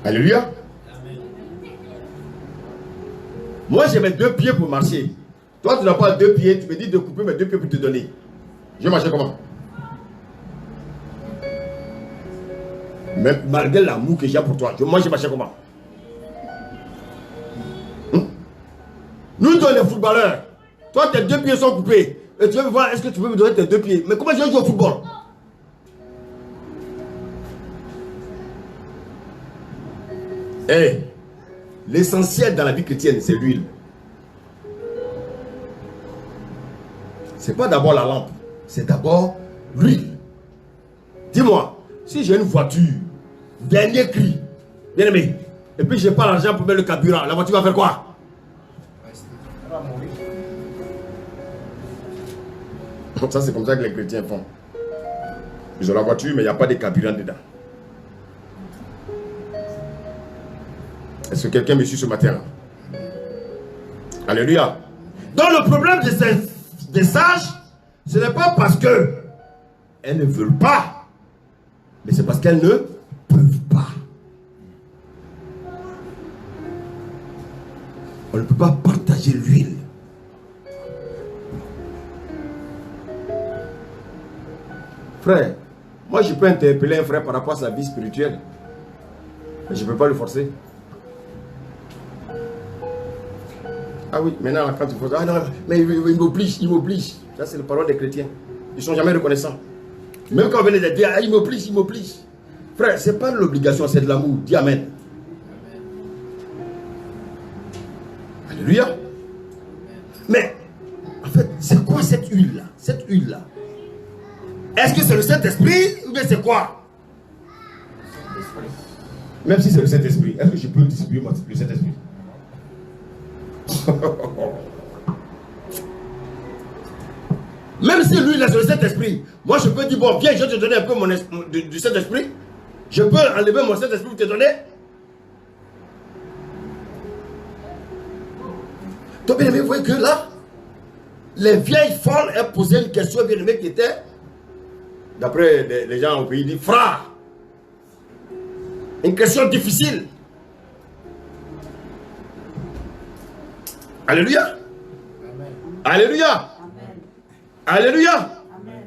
Alléluia. Moi, j'ai mes 2 pieds pour marcher. Toi, tu n'as pas 2 pieds. Tu me dis de couper mes 2 pieds pour te donner. Je vais marcher comment? Même malgré l'amour que j'ai pour toi, moi, je vais marcher comment? Nous, tous les footballeurs, toi, tes 2 pieds sont coupés. Et tu veux me voir, est-ce que tu peux me donner tes 2 pieds? Mais comment je vais jouer au football? Hey, l'essentiel dans la vie chrétienne, c'est l'huile. C'est pas d'abord la lampe, c'est d'abord l'huile. Dis-moi, si j'ai une voiture, dernier cri, bien aimé, et puis j'ai pas l'argent pour mettre le carburant, la voiture va faire quoi? Ça, c'est comme ça que les chrétiens font. Ils ont la voiture, mais il n'y a pas de carburant dedans. Est-ce que quelqu'un me suit ce matin? Alléluia. Donc le problème des sages, ce n'est pas parce que elles ne veulent pas, mais c'est parce qu'elles ne peuvent pas. On ne peut pas partager l'huile. Frère, moi je peux interpeller un frère par rapport à sa vie spirituelle, mais je ne peux pas le forcer. Ah oui, maintenant quand tu fais ça, ah non, mais il m'oblige. Ça c'est la parole des chrétiens. Ils ne sont jamais reconnaissants. Même quand on vient les dire, ah, il m'oblige. Frère, ce n'est pas l'obligation, c'est de l'amour. Dis amen. Alléluia. Mais, en fait, c'est quoi cette huile-là? Cette huile-là? Est-ce que c'est le Saint-Esprit ou bien c'est quoi? Même si c'est le Saint-Esprit, est-ce que je peux distribuer le Saint-Esprit? Même si lui, là, c'est le Saint-Esprit, moi je peux dire, bon, viens, je vais te donner un peu du Saint-Esprit. Je peux enlever mon Saint-Esprit pour te donner. Donc, bien aimé, vous voyez que là, les vieilles folles, elles posaient une question, bien aimé, qui était, d'après les gens au pays, ils disent, frère, une question difficile. Alléluia. Amen. Alléluia. Amen. Alléluia. Amen.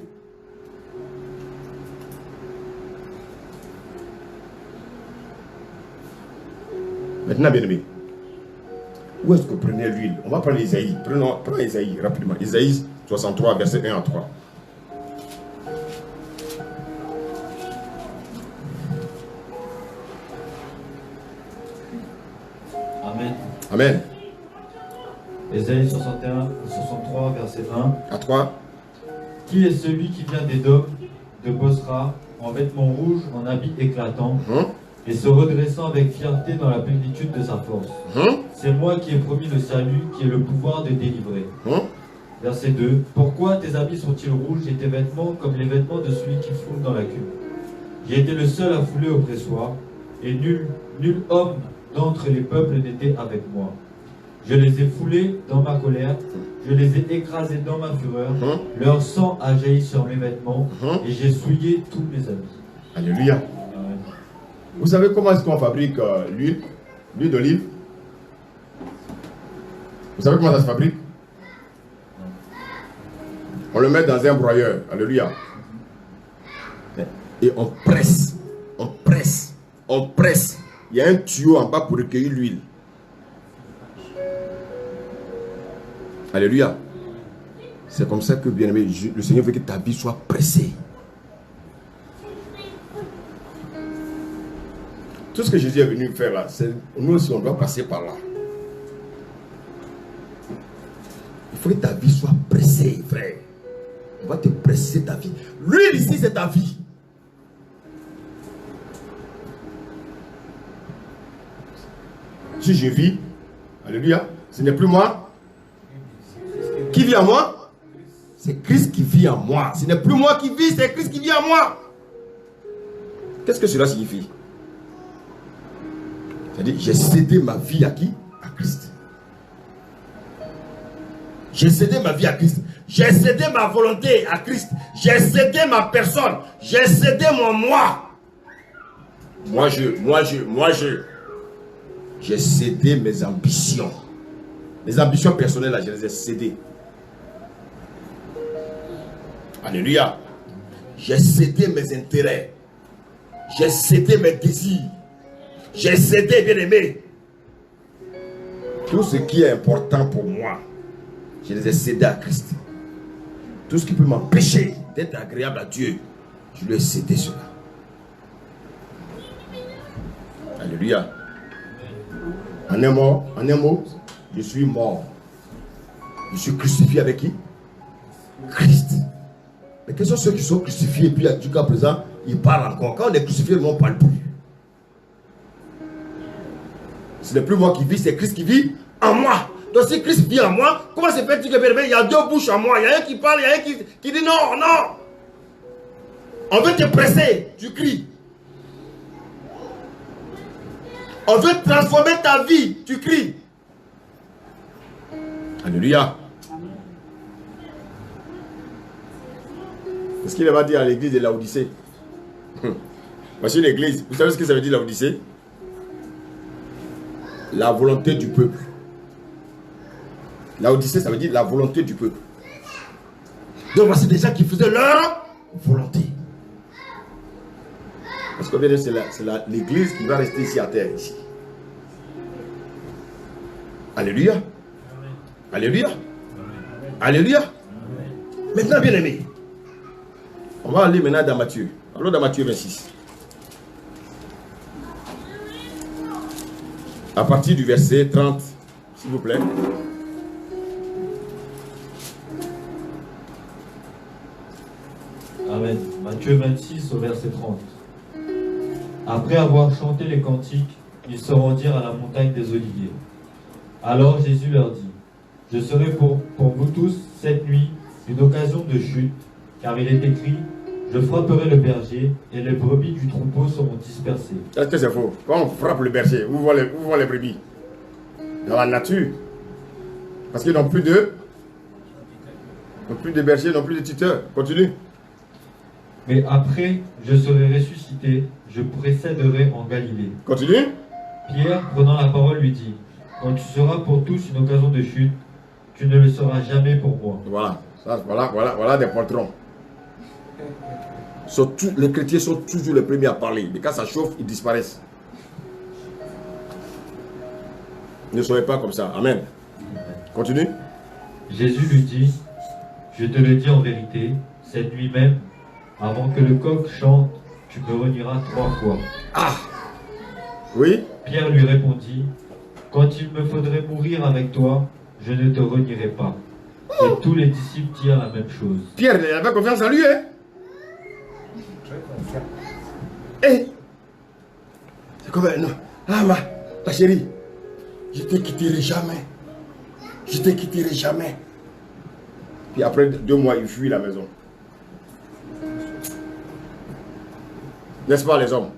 Maintenant, bien aimé, où est-ce que vous prenez l'huile? On va prendre Isaïe. Prenons Isaïe rapidement. Isaïe 63, verset 1 à 3. Amen. Amen. Ésaïe 63, verset 1. À 3. Qui est celui qui vient d'Édom, de Bosra, en vêtements rouges, en habits éclatants, et se redressant avec fierté dans la plénitude de sa force? C'est moi qui ai promis le salut, qui ai le pouvoir de délivrer. Verset 2. Pourquoi tes habits sont-ils rouges et tes vêtements comme les vêtements de celui qui foule dans la cuve? J'ai été le seul à fouler au pressoir, et nul homme d'entre les peuples n'était avec moi. Je les ai foulés dans ma colère, je les ai écrasés dans ma fureur, leur sang a jailli sur mes vêtements, et j'ai souillé tous mes habits. Alléluia. Amen. Vous savez comment est-ce qu'on fabrique l'huile d'olive? Vous savez comment ça se fabrique? On le met dans un broyeur. Alléluia. Et on presse. On presse. On presse. Il y a un tuyau en bas pour recueillir l'huile. Alléluia. C'est comme ça que, bien aimé, le Seigneur veut que ta vie soit pressée. Tout ce que Jésus est venu faire là, c'est nous aussi on doit passer par là. Il faut que ta vie soit pressée, frère. On va te presser ta vie. L'huile ici, c'est ta vie. Si je vis, alléluia, ce n'est plus moi. Qui vit en moi? C'est Christ qui vit en moi. Ce n'est plus moi qui vis, c'est Christ qui vit en moi. Qu'est-ce que cela signifie? C'est-à-dire, j'ai cédé ma vie à qui? À Christ. J'ai cédé ma vie à Christ. J'ai cédé ma volonté à Christ. J'ai cédé ma personne. J'ai cédé mon moi. J'ai cédé mes ambitions. Les ambitions personnelles, là, je les ai cédées. Alléluia. J'ai cédé mes intérêts. J'ai cédé mes désirs. J'ai cédé, bien aimé. Tout ce qui est important pour moi, je les ai cédés à Christ. Tout ce qui peut m'empêcher d'être agréable à Dieu, je lui ai cédé cela. Alléluia. En un mot, je suis mort. Je suis crucifié avec qui? Christ. Mais quels sont ceux qui sont crucifiés et puis jusqu'à présent, ils parlent encore. Quand on est crucifié, on ne parle plus. Ce n'est plus moi qui vis, c'est Christ qui vit en moi. Donc si Christ vit en moi, comment se fait-il que il y a deux bouches en moi? Il y a un qui parle, il y a un qui dit non, non. On veut te presser, tu cries. On veut transformer ta vie, tu cries. Alléluia. Qu'est-ce qu'il va dire à l'église de Laodicée? Voici l'église. Vous savez ce que ça veut dire Laodicée? La volonté du peuple. Laodicée, ça veut dire la volonté du peuple. Donc voici des gens qui faisaient leur volonté. Parce que c'est l'église qui va rester ici à terre. Ici. Alléluia. Alléluia. Alléluia. Maintenant, bien aimé, on va aller maintenant dans Matthieu. Allons dans Matthieu 26. À partir du verset 30, S'il vous plaît. Amen. Matthieu 26 au verset 30. Après avoir chanté les cantiques, ils se rendirent à la montagne des Oliviers. Alors Jésus leur dit, je serai pour vous tous cette nuit une occasion de chute, car il est écrit, je frapperai le berger et les brebis du troupeau seront dispersées. Est-ce que c'est faux? Quand on frappe le berger, où vont les brebis? Dans la nature. Parce qu'ils n'ont plus de bergers, n'ont plus de tuteurs. Continue. Mais après, je serai ressuscité, je précéderai en Galilée. Continue. Pierre, prenant la parole, lui dit, quand tu seras pour tous une occasion de chute, tu ne le seras jamais pour moi. Voilà. Voilà des patrons. Les chrétiens sont toujours les premiers à parler. Mais quand ça chauffe, ils disparaissent. Ne soyez pas comme ça. Amen. Continue. Jésus lui dit, je te le dis en vérité, cette nuit même, avant que le coq chante, tu me renieras 3 fois. Ah! Oui? Pierre lui répondit, quand il me faudrait mourir avec toi, je ne te renierai pas. Et tous les disciples dirent la même chose. Pierre, il avait confiance en lui, hein? Très confiant. Eh! C'est comme non. Ah, ma chérie, je te quitterai jamais. Je te quitterai jamais. Puis après 2 mois, il fuit la maison. N'est-ce pas, les hommes?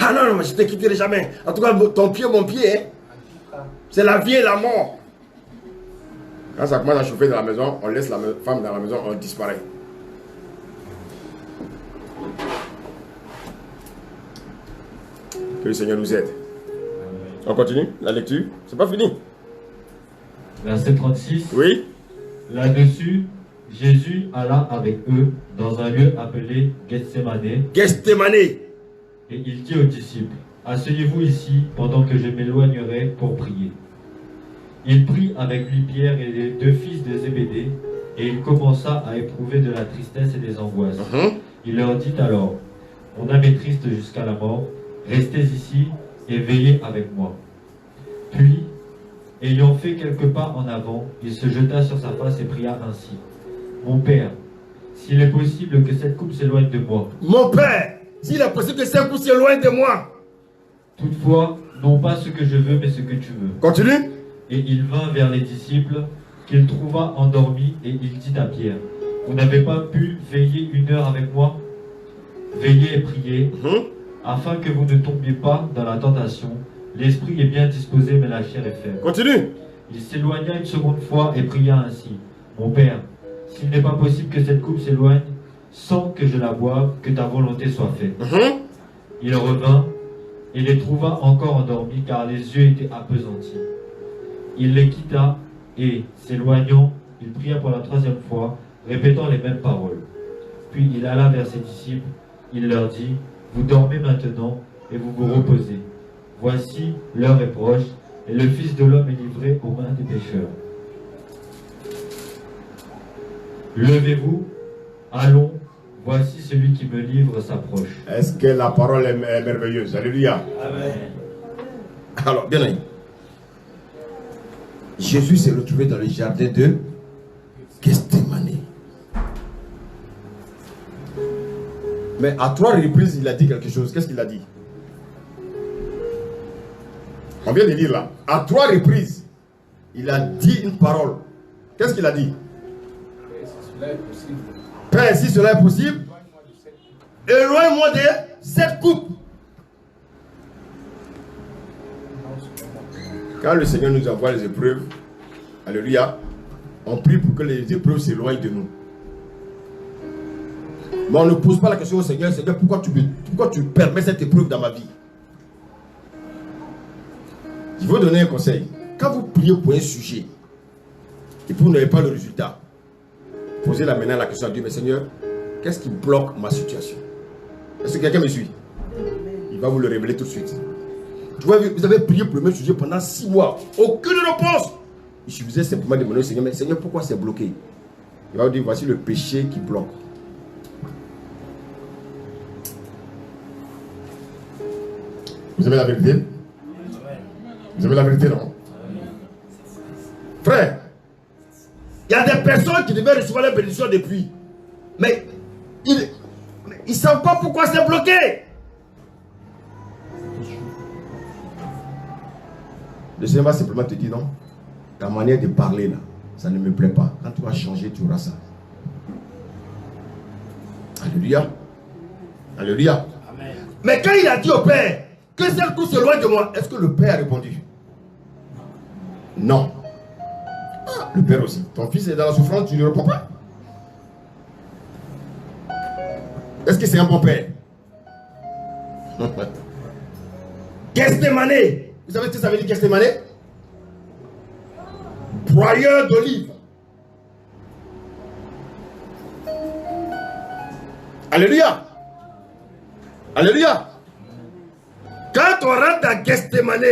Ah non, non, je te quitterai jamais. En tout cas, ton pied, mon pied, hein? C'est la vie et la mort. Quand ça commence à chauffer dans la maison, on laisse la femme dans la maison, on disparaît. Que le Seigneur nous aide. On continue la lecture. C'est pas fini. Verset 36. Oui. Là-dessus, Jésus alla avec eux dans un lieu appelé Gethsémané. Gethsémané. Et il dit aux disciples, asseyez-vous ici pendant que je m'éloignerai pour prier. Il prit avec lui Pierre et les 2 fils de Zébédée, et il commença à éprouver de la tristesse et des angoisses. Il leur dit alors, mon âme est triste jusqu'à la mort, restez ici et veillez avec moi. Puis, ayant fait quelques pas en avant, il se jeta sur sa face et pria ainsi, mon Père, s'il est possible que cette coupe s'éloigne de moi. Mon Père, s'il est possible que cette coupe s'éloigne de moi. Toutefois, non pas ce que je veux, mais ce que tu veux. Continue. Et il vint vers les disciples, qu'il trouva endormis, et il dit à Pierre, vous n'avez pas pu veiller 1 heure avec moi? Veillez et priez, afin que vous ne tombiez pas dans la tentation. L'esprit est bien disposé, mais la chair est faible. Continue. Il s'éloigna une seconde fois et pria ainsi, mon Père, s'il n'est pas possible que cette coupe s'éloigne, sans que je la boive, que ta volonté soit faite. Il revint et les trouva encore endormis, car les yeux étaient appesantis. Il les quitta et, s'éloignant, il pria pour la 3e fois, répétant les mêmes paroles. Puis il alla vers ses disciples, il leur dit, vous dormez maintenant et vous vous reposez. Voici, l'heure est proche, et le Fils de l'homme est livré aux mains des pécheurs. Levez-vous, allons, voici celui qui me livre s'approche. Est-ce que la parole est merveilleuse? Alléluia. Amen. Alors, bien aimé. Jésus s'est retrouvé dans le jardin de Gethsémané. Mais à 3 reprises, il a dit quelque chose. Qu'est-ce qu'il a dit? On vient de lire là. À 3 reprises, il a dit une parole. Qu'est-ce qu'il a dit? Père, si cela est possible, éloigne-moi de cette coupe. Quand le Seigneur nous envoie les épreuves, alléluia, on prie pour que les épreuves s'éloignent de nous. Mais on ne pose pas la question au Seigneur, Seigneur, pourquoi tu permets cette épreuve dans ma vie? Je vais vous donner un conseil. Quand vous priez pour un sujet et que vous n'avez pas le résultat, posez maintenant la question à Dieu, mais Seigneur, qu'est-ce qui bloque ma situation? Est-ce que quelqu'un me suit? Il va vous le révéler tout de suite. Vous avez prié pour le même sujet pendant 6 mois. Aucune réponse. Il suffisait simplement de demander au Seigneur, mais Seigneur, pourquoi c'est bloqué? Il va vous dire, voici le péché qui bloque. Vous avez la vérité? Vous avez la vérité, non? Frère, il y a des personnes qui devaient recevoir la bénédiction depuis. Mais ils ne savent pas pourquoi c'est bloqué. Le Seigneur va simplement te dire non. Ta manière de parler là, ça ne me plaît pas. Quand tu vas changer, tu auras ça. Alléluia. Alléluia. Amen. Mais quand il a dit au Père que cette couche se loin de moi, est-ce que le Père a répondu? Non. Ah, le Père aussi. Ton fils est dans la souffrance, tu ne réponds pas. Est-ce que c'est un bon Père? Gethsémane. Vous savez ce que ça veut dire Gethsémane? Broyeur d'olives. Alléluia. Alléluia. Quand on rentre à Gethsémane,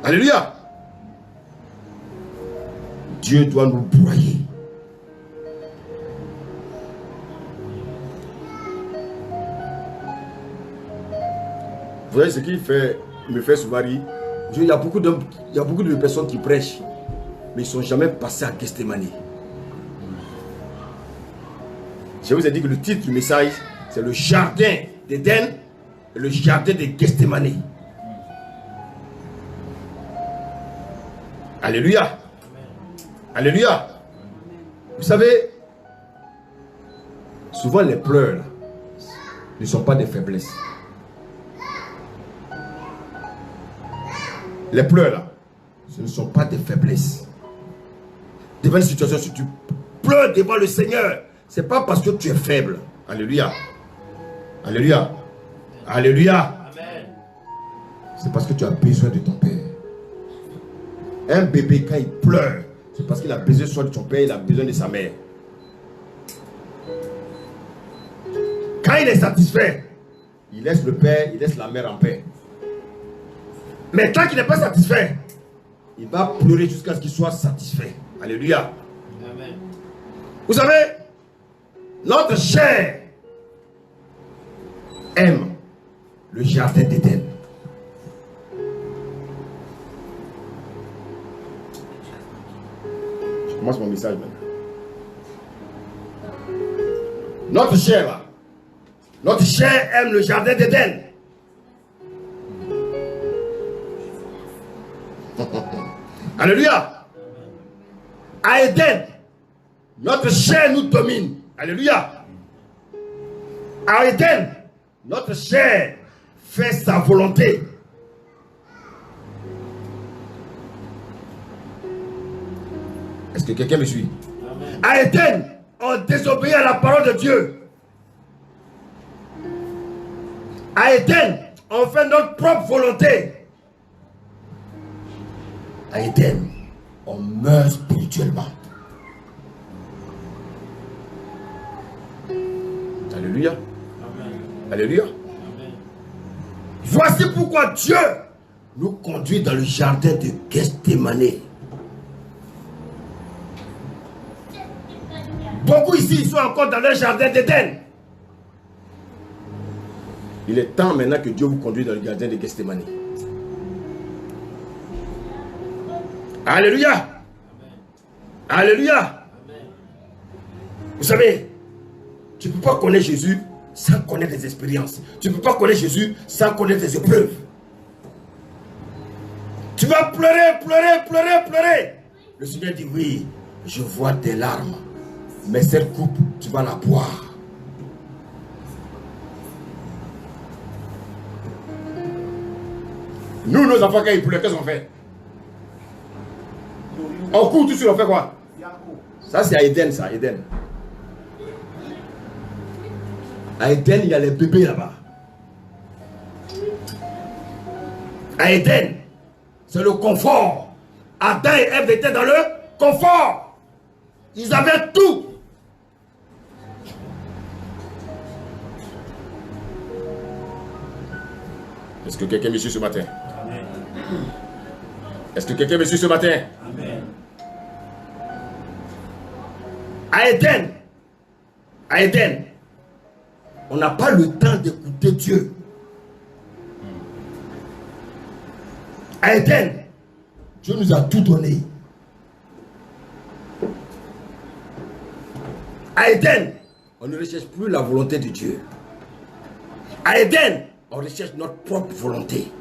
alléluia, Dieu doit nous broyer. Vous voyez ce qui me fait souvent rire. Il y a beaucoup de personnes qui prêchent, mais ils ne sont jamais passés à Gethsémane. Je vous ai dit que le titre du message, c'est le jardin d'Éden et le jardin de Gethsémane. Alléluia. Alléluia. Vous savez, souvent les pleurs là, ne sont pas des faiblesses. Les pleurs là, ce ne sont pas des faiblesses. Devant une situation, si tu pleures devant le Seigneur, ce n'est pas parce que tu es faible. Alléluia. Alléluia. Alléluia. C'est parce que tu as besoin de ton Père. Un bébé, quand il pleure, c'est parce qu'il a besoin soit de son père, il a besoin de sa mère. Quand il est satisfait, il laisse le père, il laisse la mère en paix. Mais tant qu'il n'est pas satisfait, il va pleurer jusqu'à ce qu'il soit satisfait. Alléluia. Amen. Vous savez, notre chair aime le jardin d'Éden. Je commence mon message maintenant. Notre chair là, notre chair aime le jardin d'Éden. Alléluia. À Éden, notre chair nous domine. Alléluia. À Éden, notre chair fait sa volonté. Est-ce que quelqu'un me suit? Amen. À Éden, on désobéit à la parole de Dieu. À Éden, on fait notre propre volonté. À Éden, on meurt spirituellement. Alléluia. Amen. Alléluia. Amen. Voici pourquoi Dieu nous conduit dans le jardin de Gethsémane. Beaucoup ici sont encore dans le jardin d'Éden. Il est temps maintenant que Dieu vous conduise dans le jardin de Gethsémane. Alléluia. Amen. Alléluia. Amen. Vous savez, tu ne peux pas connaître Jésus sans connaître les expériences. Tu ne peux pas connaître Jésus sans connaître les épreuves. Tu vas pleurer, pleurer, pleurer, pleurer. Le Seigneur dit oui, je vois tes larmes. Mais cette coupe, tu vas la boire. Nous, nos enfants, quand ils pleurent, qu'est-ce qu'on fait? On court tout de suite, on fait quoi? Ça, c'est à Éden, ça, Éden. À Éden, il y a les bébés là-bas. À Éden, c'est le confort. Adam et Ève étaient dans le confort. Ils avaient tout. Est-ce que quelqu'un me suit ce matin? Amen. Est-ce que quelqu'un me suit ce matin? Amen. À Éden, on n'a pas le temps d'écouter Dieu. À Éden, Dieu nous a tout donné. À Éden, on ne recherche plus la volonté de Dieu. À Éden, on recherche notre propre volonté.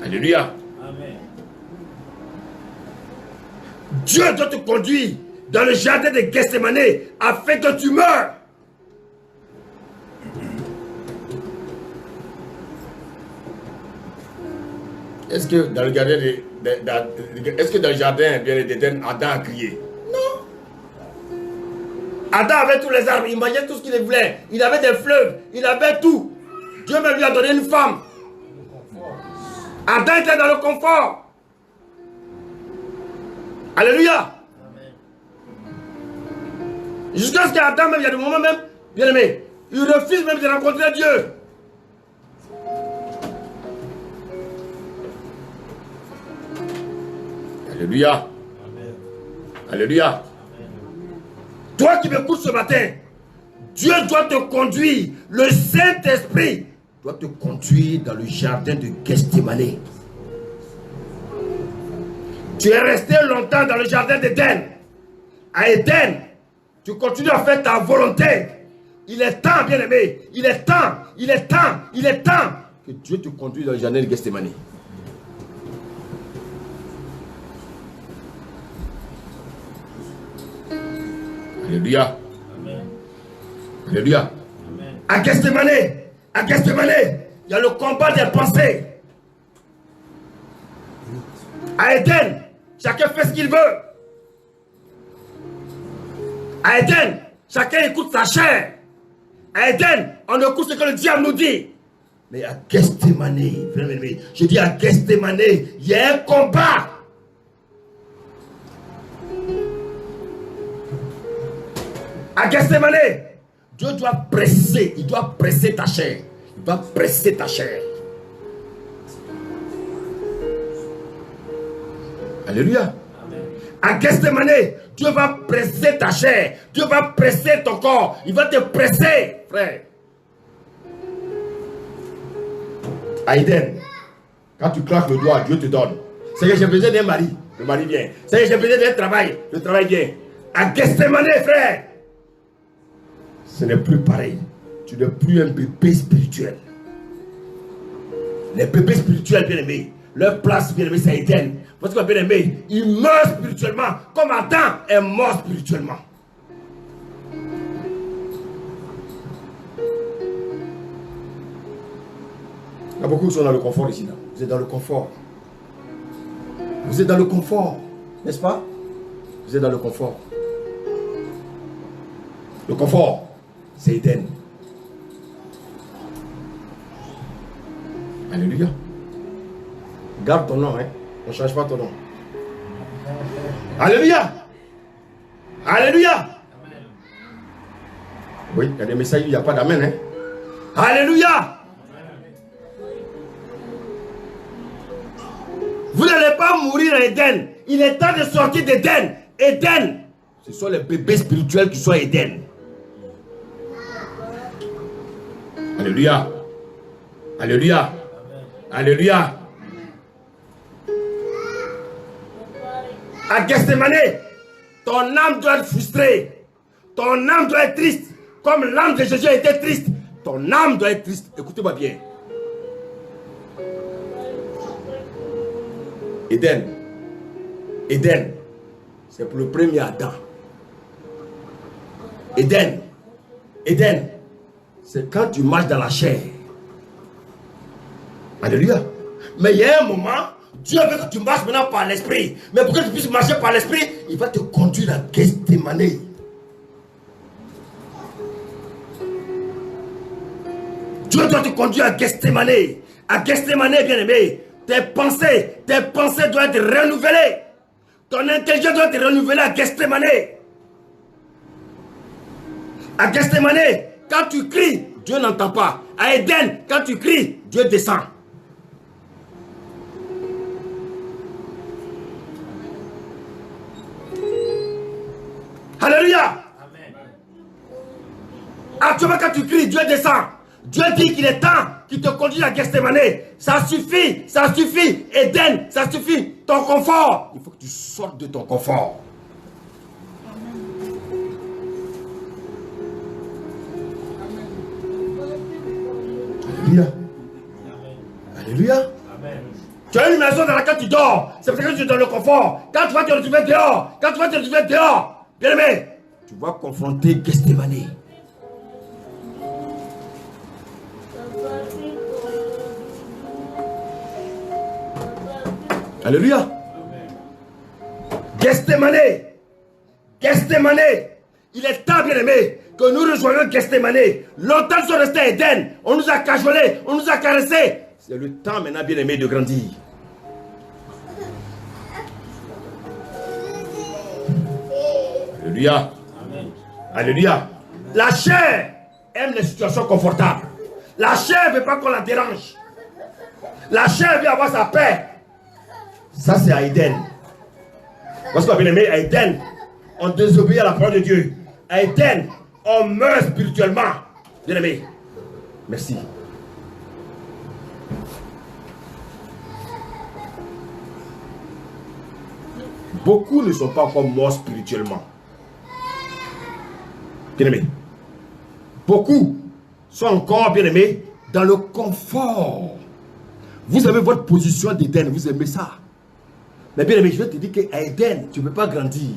Alléluia. Amen. Dieu doit te conduire dans le jardin de Gethsémane afin que tu meurs. Est-ce que dans le jardin d'Éden, Adam a crié? Non. Adam avait tous les arbres, il mangeait tout ce qu'il voulait. Il avait des fleuves, il avait tout. Dieu même lui a donné une femme. Adam était dans le confort. Alléluia. Jusqu'à ce qu'Adam, même, il y a des moments même, bien aimé, il refuse même de rencontrer Dieu. Alléluia. Amen. Alléluia. Amen. Toi qui m'écoutes ce matin, Dieu doit te conduire, le Saint-Esprit doit te conduire dans le jardin de Gethsémane. Tu es resté longtemps dans le jardin d'Éden. À Éden, tu continues à faire ta volonté. Il est temps, bien-aimé, il est temps que Dieu te conduise dans le jardin de Gethsémane. Alléluia. Amen. Alléluia. Amen. À Gethsémane, il y a le combat des pensées. À Éden, chacun fait ce qu'il veut. À Éden, chacun écoute sa chair. À Éden, on écoute ce que le diable nous dit. Mais à Gethsémane, je dis à Gethsémane, il y a un combat. À Gethsémane, Dieu doit presser, il doit presser ta chair. Il doit presser ta chair. Alléluia. À Gethsémane, Dieu va presser ta chair. Dieu va presser ton corps. Il va te presser, frère. À Éden, quand tu claques le doigt, Dieu te donne. C'est que j'ai besoin d'un mari. Le mari vient. C'est que j'ai besoin d'un travail. Le travail vient. À Gethsémane, frère, ce n'est plus pareil. Tu n'es plus un bébé spirituel. Les bébés spirituels, bien aimés, leur place, bien aimé, c'est à Éden. Parce que, bien aimé, ils meurent spirituellement, comme Adam est mort spirituellement. Il y a beaucoup qui sont dans le confort ici. Là. Vous êtes dans le confort. Vous êtes dans le confort, n'est-ce pas? Vous êtes dans le confort. Le confort, c'est Éden. Alléluia. Garde ton nom, hein. On ne change pas ton nom. Alléluia. Alléluia. Oui, il y a des messages, il n'y a pas d'amen, hein. Alléluia. Vous n'allez pas mourir à Éden. Il est temps de sortir d'Éden. Éden, ce sont les bébés spirituels qui sont à Éden. Alléluia. Alléluia. Alléluia. À Gethsémane, ton âme doit être frustrée. Ton âme doit être triste. Comme l'âme de Jésus était triste. Ton âme doit être triste. Écoutez-moi bien. Éden. Éden. C'est pour le premier Adam. Éden. Éden. C'est quand tu marches dans la chair. Alléluia. Mais il y a un moment, Dieu veut que tu marches maintenant par l'esprit. Mais pour que tu puisses marcher par l'esprit, il va te conduire à Gethsémane. Dieu doit te conduire à Gethsémane. À Gethsémane, bien aimé, tes pensées doivent être renouvelées. Ton intelligence doit être renouvelée à Gethsémane. À Gethsémane, quand tu cries, Dieu n'entend pas. À Éden, quand tu cries, Dieu descend. Alléluia. Actuellement, quand tu cries, Dieu descend. Dieu dit qu'il est temps qui te conduit à Gethsemane. Ça suffit, ça suffit. Éden, ça suffit. Ton confort. Il faut que tu sortes de ton confort. Alléluia. Alléluia. Tu as une maison dans laquelle tu dors. C'est parce que tu es dans le confort. Quand tu vas te retrouver dehors, bien aimé, tu vas confronter Gethsemane. Alléluia. Gethsemane. Il est temps, bien aimé, que nous rejoignions Gethsemane. Longtemps nous sommes restés à Éden. On nous a cajolés, on nous a caressés. C'est le temps maintenant, bien aimé, de grandir. Alléluia. Amen. Alléluia. La chair aime les situations confortables. La chair ne veut pas qu'on la dérange. La chair veut avoir sa paix. Ça, c'est à Éden. Parce qu'on a bien aimé, à Éden, on désobéit à la parole de Dieu. À Éden, on meurt spirituellement. Bien aimé. Merci. Beaucoup ne sont pas encore morts spirituellement. Bien aimé. Beaucoup sont encore, bien aimés, dans le confort. Vous avez votre position d'Éden, vous aimez ça. Mais bien aimé, je vais te dire qu'à Éden, tu ne peux pas grandir.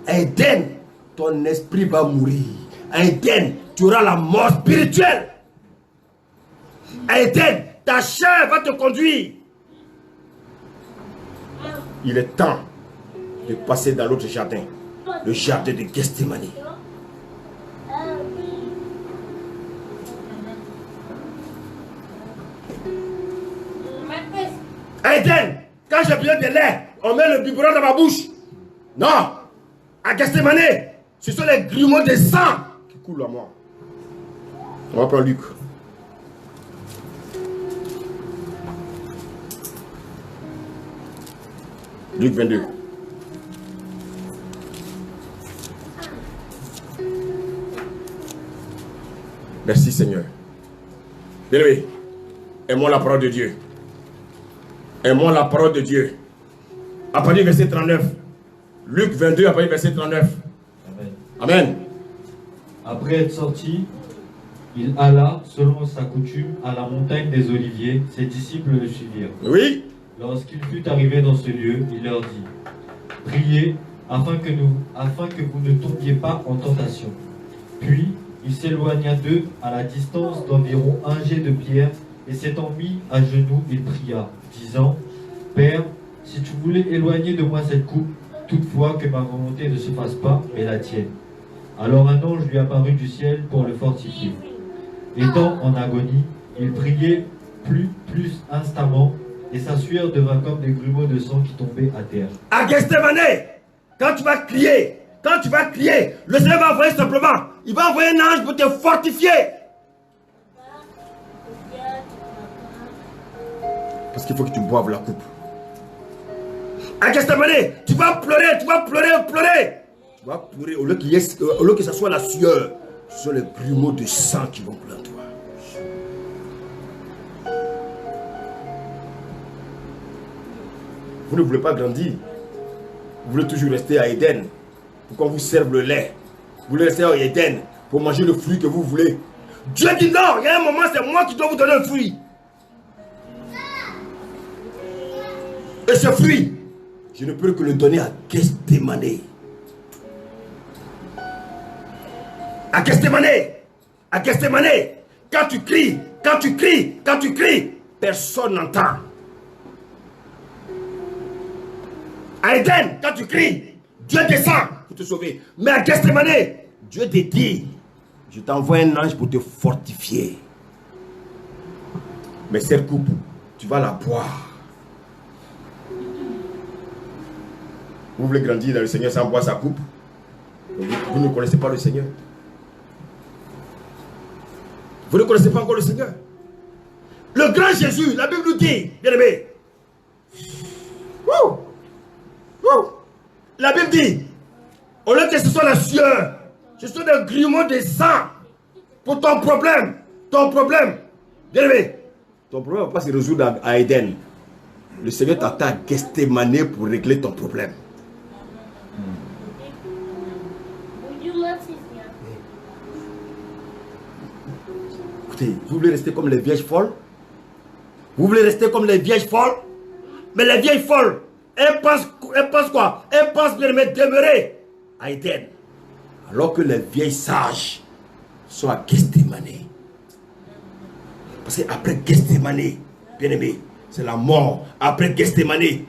À Éden, ton esprit va mourir. À Éden, tu auras la mort spirituelle. À Éden, ta chair va te conduire. Il est temps de passer dans l'autre jardin, le jardin de Gethsemane. À Éden, quand j'ai besoin de lait, on met le biberon dans ma bouche. Non, à Gethsemane, ce sont les grumeaux de sang qui coulent à moi. On va prendre Luc. Luc 22. Merci Seigneur. Bien-aimé, aimons la parole de Dieu. Aimons la parole de Dieu. À partir du verset 39. Luc 22, à partir du verset 39. Amen. Amen. Après être sorti, il alla, selon sa coutume, à la montagne des Oliviers. Ses disciples le suivirent. Oui. Lorsqu'il fut arrivé dans ce lieu, il leur dit: priez afin que vous ne tombiez pas en tentation. Puis il s'éloigna d'eux à la distance d'environ un jet de pierre, et s'étant mis à genoux, il pria, disant: Père, si tu voulais éloigner de moi cette coupe, toutefois que ma volonté ne se fasse pas, mais la tienne. Alors un ange lui apparut du ciel pour le fortifier. Étant en agonie, il priait plus instamment, et sa sueur devint comme des grumeaux de sang qui tombaient à terre. À Gethsemane, quand tu vas crier, le Seigneur va envoyer simplement, il va envoyer un ange pour te fortifier. Parce qu'il faut que tu boives la coupe. À Gethsemane, tu vas pleurer. Tu vas pleurer, au lieu que ce soit la sueur, ce sont les grumeaux de sang qui vont couler en toi. Vous ne voulez pas grandir. Vous voulez toujours rester à Éden pour qu'on vous serve le lait. Vous voulez rester à Éden pour manger le fruit que vous voulez. Dieu dit non, il y a un moment, c'est moi qui dois vous donner le fruit. Et ce fruit, je ne peux que le donner à Gethsemane. À Gethsemane, quand tu cries, personne n'entend. À Éden, quand tu cries, Dieu descend pour te sauver. Mais à Gethsemane, Dieu te dit: je t'envoie un ange pour te fortifier. Mais cette coupe, tu vas la boire. Vous voulez grandir dans le Seigneur sans boire sa coupe? Vous ne connaissez pas le Seigneur. Vous ne connaissez pas encore le Seigneur. Le grand Jésus, la Bible nous dit, bien aimé, la Bible dit, au lieu que ce soit la sueur, ce sont des grumeaux de sang pour ton problème, bien aimé. ton problème ne va pas se résoudre à Éden. Le Seigneur t'attend à Gethsémani pour régler ton problème. Écoutez, vous voulez rester comme les vierges folles? Vous voulez rester comme les vierges folles? Mais les vieilles folles, elles pensent quoi? Elles pensent bien demeurer à Éden. Alors que les vieilles sages sont à Gethsémani. Parce qu'après Gethsémani, bien aimé, c'est la mort. Après Gethsémani,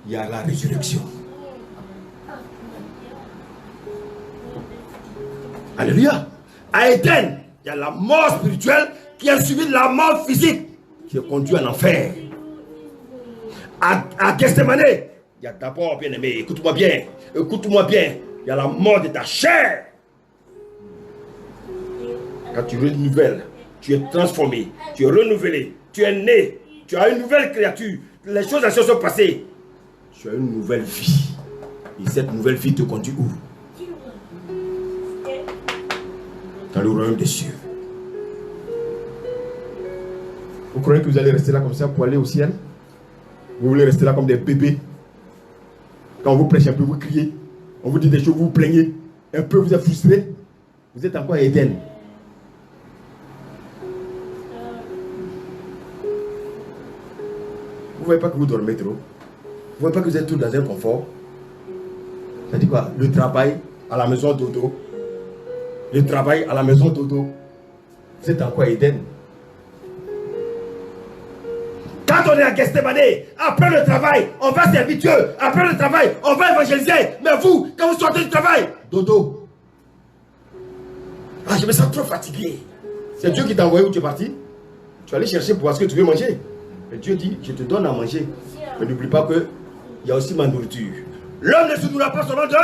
il y a la résurrection. Alléluia. À Éden, il y a la mort spirituelle qui a suivi de la mort physique qui est conduit en enfer. À Gethsémani, il y a d'abord, bien aimé, écoute-moi bien, il y a la mort de ta chair. Quand tu renouvelles, tu es transformé, tu es renouvelé, tu es né, tu as une nouvelle créature, les choses anciennes sont passées. Tu as une nouvelle vie. Et cette nouvelle vie te conduit où? Dans le royaume des cieux. Vous croyez que vous allez rester là comme ça pour aller au ciel? Vous voulez rester là comme des bébés? Quand on vous prêche un peu, vous criez. On vous dit des choses, vous vous plaignez. Un peu, vous êtes frustré. Vous êtes encore à Éden. Vous ne voyez pas que vous dormez trop? Vous ne voyez pas que vous êtes tous dans un confort? Ça dit quoi? Le travail à la maison dodo. Le travail à la maison dodo. Vous êtes encore à Éden. Quand on est à Gethsémani, après le travail, on va servir Dieu. Après le travail, on va évangéliser. Mais vous, quand vous sortez du travail, dodo. Ah, je me sens trop fatigué. C'est Dieu qui t'a envoyé où tu es parti? Tu es allé chercher pour voir ce que tu veux manger. Et Dieu dit, je te donne à manger. Mais n'oublie pas qu'il y a aussi ma nourriture. L'homme ne se nourrit pas seulement de...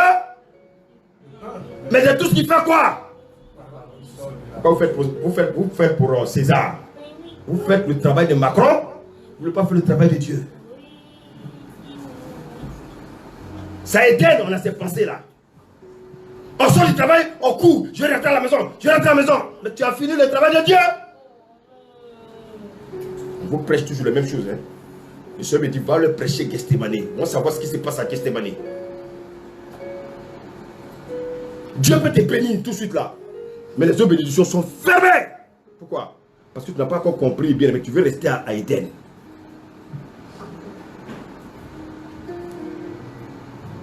mais de tout ce qu'il fait quoi? Pourquoi vous faites pour César? Vous faites le travail de Macron. Vous ne voulez pas faire le travail de Dieu. Ça aide, on a ces pensées-là. On sort du travail, on court. Je vais rentrer à la maison. Je vais rentrer à la maison. Mais tu as fini le travail de Dieu. On vous prêche toujours la même chose. Hein? Le Seigneur me dit, va le prêcher Gethsémani. On va savoir ce qui se passe à Gethsémani. Dieu peut te bénir tout de suite là. Mais les autres bénédictions sont fermées. Pourquoi? Parce que tu n'as pas encore compris bien, mais tu veux rester à Éden.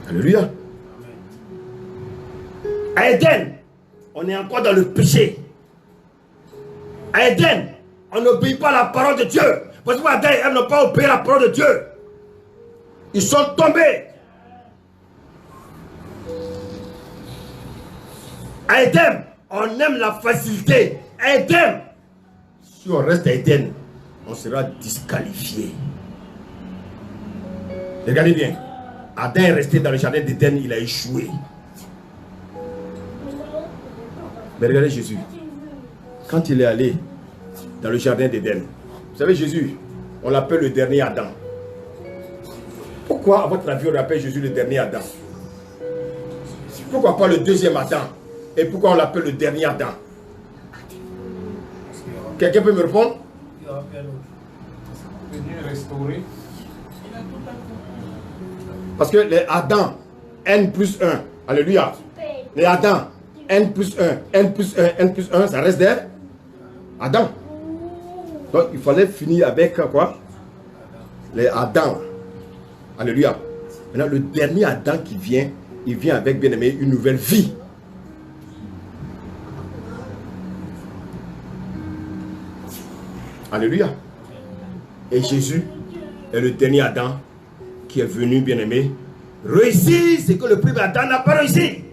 Alléluia. À Éden, on est encore dans le péché. À Éden, on n'obéit pas à la parole de Dieu. Parce que Adam et Ève n'ont pas obéi à la parole de Dieu. Ils sont tombés. À Éden, on aime la facilité. À Éden, si on reste à Éden, on sera disqualifié. Regardez bien. Adam est resté dans le jardin d'Éden, il a échoué. Mais regardez Jésus. Quand il est allé dans le jardin d'Éden, vous savez Jésus, on l'appelle le dernier Adam. Pourquoi à votre avis on l'appelle Jésus le dernier Adam? Pourquoi pas le deuxième Adam? Et pourquoi on l'appelle le dernier Adam? Quelqu'un peut me répondre? Parce que les Adam, N plus 1, alléluia. Les Adam, N plus 1, N plus 1, N plus 1, ça reste des Adam. Donc il fallait finir avec quoi? Les Adam. Alléluia. Maintenant le dernier Adam qui vient, il vient avec, bien aimé, une nouvelle vie. Alléluia. Et Jésus est le dernier Adam qui est venu, bien aimé, réussir ce que le premier Adam n'a pas réussi.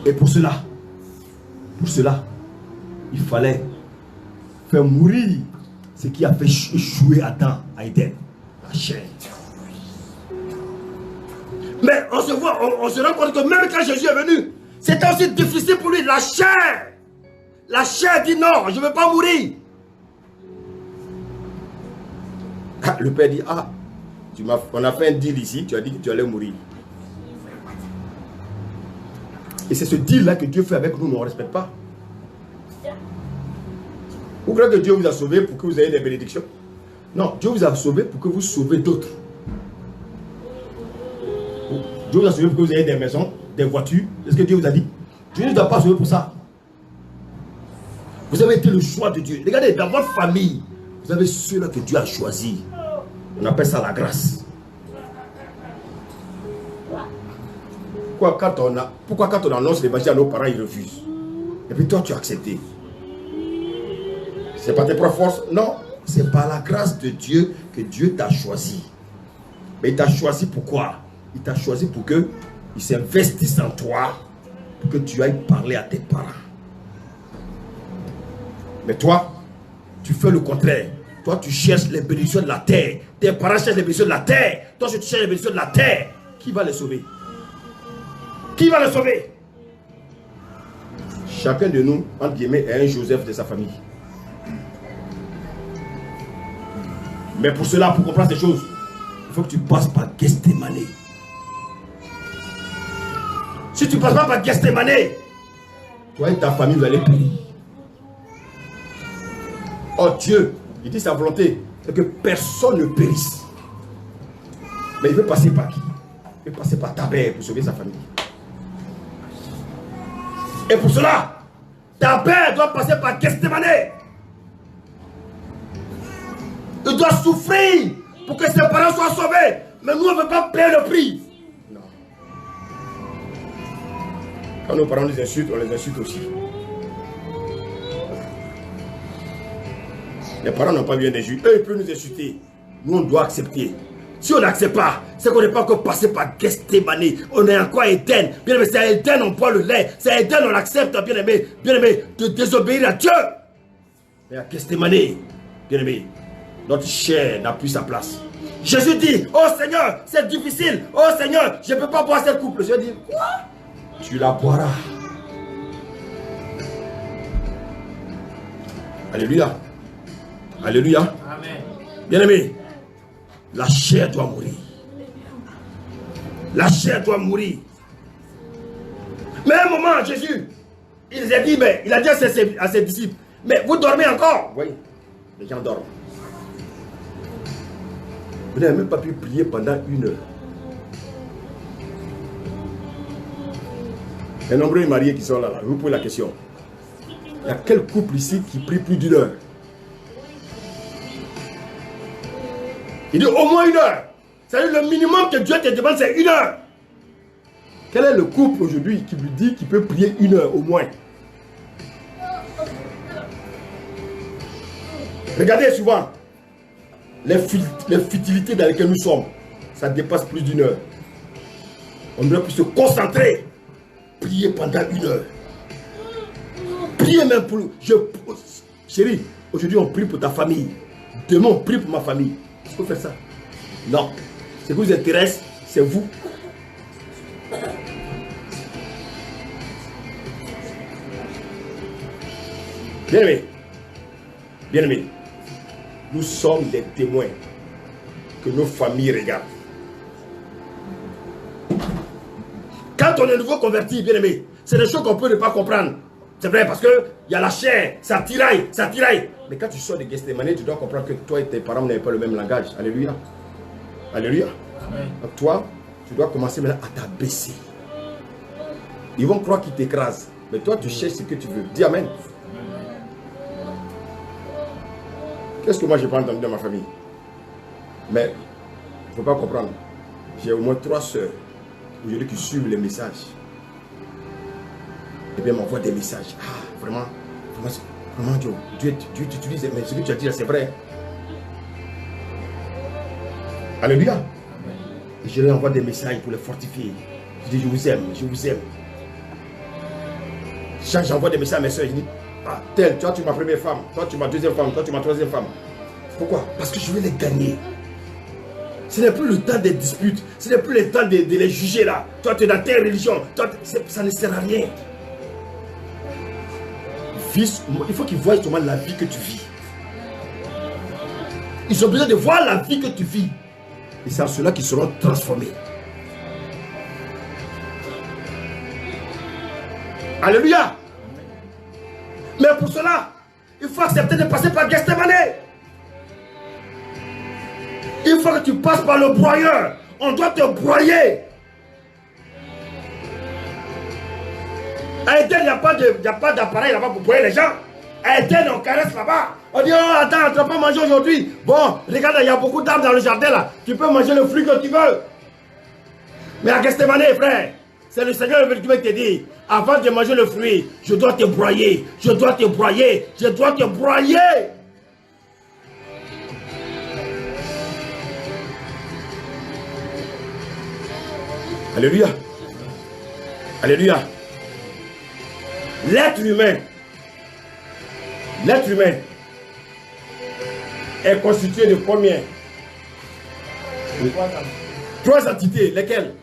Et pour cela, il fallait faire mourir ce qui a fait échouer Adam à Éden, la chair. Mais on se rend compte que même quand Jésus est venu, c'était aussi difficile pour lui, la chair. La chair dit non, je ne veux pas mourir. Le père dit, ah, on a fait un deal ici, tu as dit que tu allais mourir. Et c'est ce deal-là que Dieu fait avec nous, mais on ne respecte pas. Vous croyez que Dieu vous a sauvé pour que vous ayez des bénédictions? Non, Dieu vous a sauvé pour que vous sauvez d'autres. Dieu vous a sauvé pour que vous ayez des maisons, des voitures. C'est ce que Dieu vous a dit. Dieu ne vous a pas sauvé pour ça. Vous avez été le choix de Dieu. Regardez, dans votre famille, vous avez ceux-là que Dieu a choisis. On appelle ça la grâce. Pourquoi quand on annonce l'évangile à nos parents, ils refusent? Et puis toi, tu as accepté. C'est pas tes propres forces. Non, c'est par la grâce de Dieu que Dieu t'a choisi. Mais il t'a choisi pourquoi? Il t'a choisi pour que il s'investisse en toi, pour que tu ailles parler à tes parents. Mais toi, tu fais le contraire. Toi, tu cherches les bénédictions de la terre. Tes parents cherchent les bénédictions de la terre. Toi, tu cherches les bénédictions de la terre. Qui va les sauver? Qui va les sauver? Chacun de nous, entre guillemets, est un Joseph de sa famille. Mais pour cela, pour comprendre ces choses, il faut que tu passes par Gethsémane. Si tu ne passes pas par Gethsémane, toi et ta famille, vous allez périr. Oh Dieu, il dit sa volonté, c'est que personne ne périsse. Mais il veut passer par qui? Il veut passer par ta mère pour sauver sa famille. Et pour cela, ta mère doit passer par Gethsémane. Il doit souffrir pour que ses parents soient sauvés. Mais nous, on ne veut pas payer le prix. Non. Quand nos parents nous insultent, on les insulte aussi. Les parents n'ont pas bien des juges. Eux, ils peuvent nous insulter. Nous, on doit accepter. Si on n'accepte pas, c'est qu'on n'est pas encore passé par Gethsémane. On est encore à Éden. Bien aimé, c'est à Éden on boit le lait. C'est à Éden on accepte, bien aimé, de désobéir à Dieu. Mais à Gethsémane, bien aimé, notre chair n'a plus sa place. Jésus dit, oh Seigneur, c'est difficile. Oh Seigneur, je ne peux pas boire cette coupe. Je dis, quoi? Tu la boiras. Alléluia. Alléluia. Amen. Bien-aimé, la chair doit mourir. La chair doit mourir. Mais à un moment, Jésus, il a dit, mais il a dit à ses disciples, mais vous dormez encore? Oui, les gens dorment. Vous n'avez même pas pu prier pendant 1 heure. Les nombreux mariés qui sont là, je vous pose la question. Il y a quel couple ici qui prie plus d'1 heure? Il dit au moins 1 heure. C'est-à-dire le minimum que Dieu te demande, c'est 1 heure. Quel est le couple aujourd'hui qui lui dit qu'il peut prier 1 heure au moins? Regardez souvent les futilités dans lesquelles nous sommes. Ça dépasse plus d'1 heure. On doit plus se concentrer. Prier pendant 1 heure. Prier même pour... Chérie, aujourd'hui on prie pour ta famille. Demain on prie pour ma famille. Est-ce qu'on fait ça? Non. Ce qui vous intéresse, c'est vous. Bien-aimé. Bien-aimé. Nous sommes des témoins que nos familles regardent. Quand on est nouveau converti, bien-aimé, c'est des choses qu'on peut ne pas comprendre. C'est vrai parce qu'il y a la chair, ça tiraille, ça tiraille. Mais quand tu sors de Gethsémane, tu dois comprendre que toi et tes parents n'avaient pas le même langage. Alléluia. Alléluia. Amen. Donc toi, tu dois commencer maintenant à t'abaisser. Ils vont croire qu'ils t'écrasent. Mais toi, tu cherches ce que tu veux. Dis Amen. Qu'est-ce que moi j'ai pas entendu dans ma famille? Mais il ne faut pas comprendre. J'ai au moins 3 sœurs aujourd'hui qui suivent les messages. Et bien m'envoient des messages. Ah, vraiment Dieu t'utilise. Mais ce que tu as dit là, c'est vrai. Alléluia. Et je leur envoie des messages pour les fortifier. Je dis, je vous aime, je vous aime. Chaque j'envoie des messages à mes soeurs, je dis, ah, tel, toi tu es ma première femme, toi tu es ma deuxième femme, toi tu es ma troisième femme. Pourquoi? Parce que je veux les gagner. Ce n'est plus le temps des disputes, ce n'est plus le temps de les juger là. Toi tu es dans telle religion, toi, ça ne sert à rien. Il faut qu'ils voient justement la vie que tu vis. Ils ont besoin de voir la vie que tu vis. Et c'est en cela qu'ils seront transformés. Alléluia. Mais pour cela, Il faut accepter de passer par Gethsemane. Il faut que tu passes par le broyeur. On doit te broyer. À Éden, il n'y a pas d'appareil là-bas pour broyer les gens. À Éden, on caresse là-bas. On dit, oh, attends, tu ne vas pas manger aujourd'hui. Bon, regarde, il y a beaucoup d'arbres dans le jardin là. Tu peux manger le fruit que tu veux. Mais à Gethsemane, frère, c'est le Seigneur qui va te dire, avant de manger le fruit, je dois te broyer. Je dois te broyer. Je dois te broyer. Alléluia. Alléluia. L'être humain est constitué de combien? Trois entités. Lesquelles?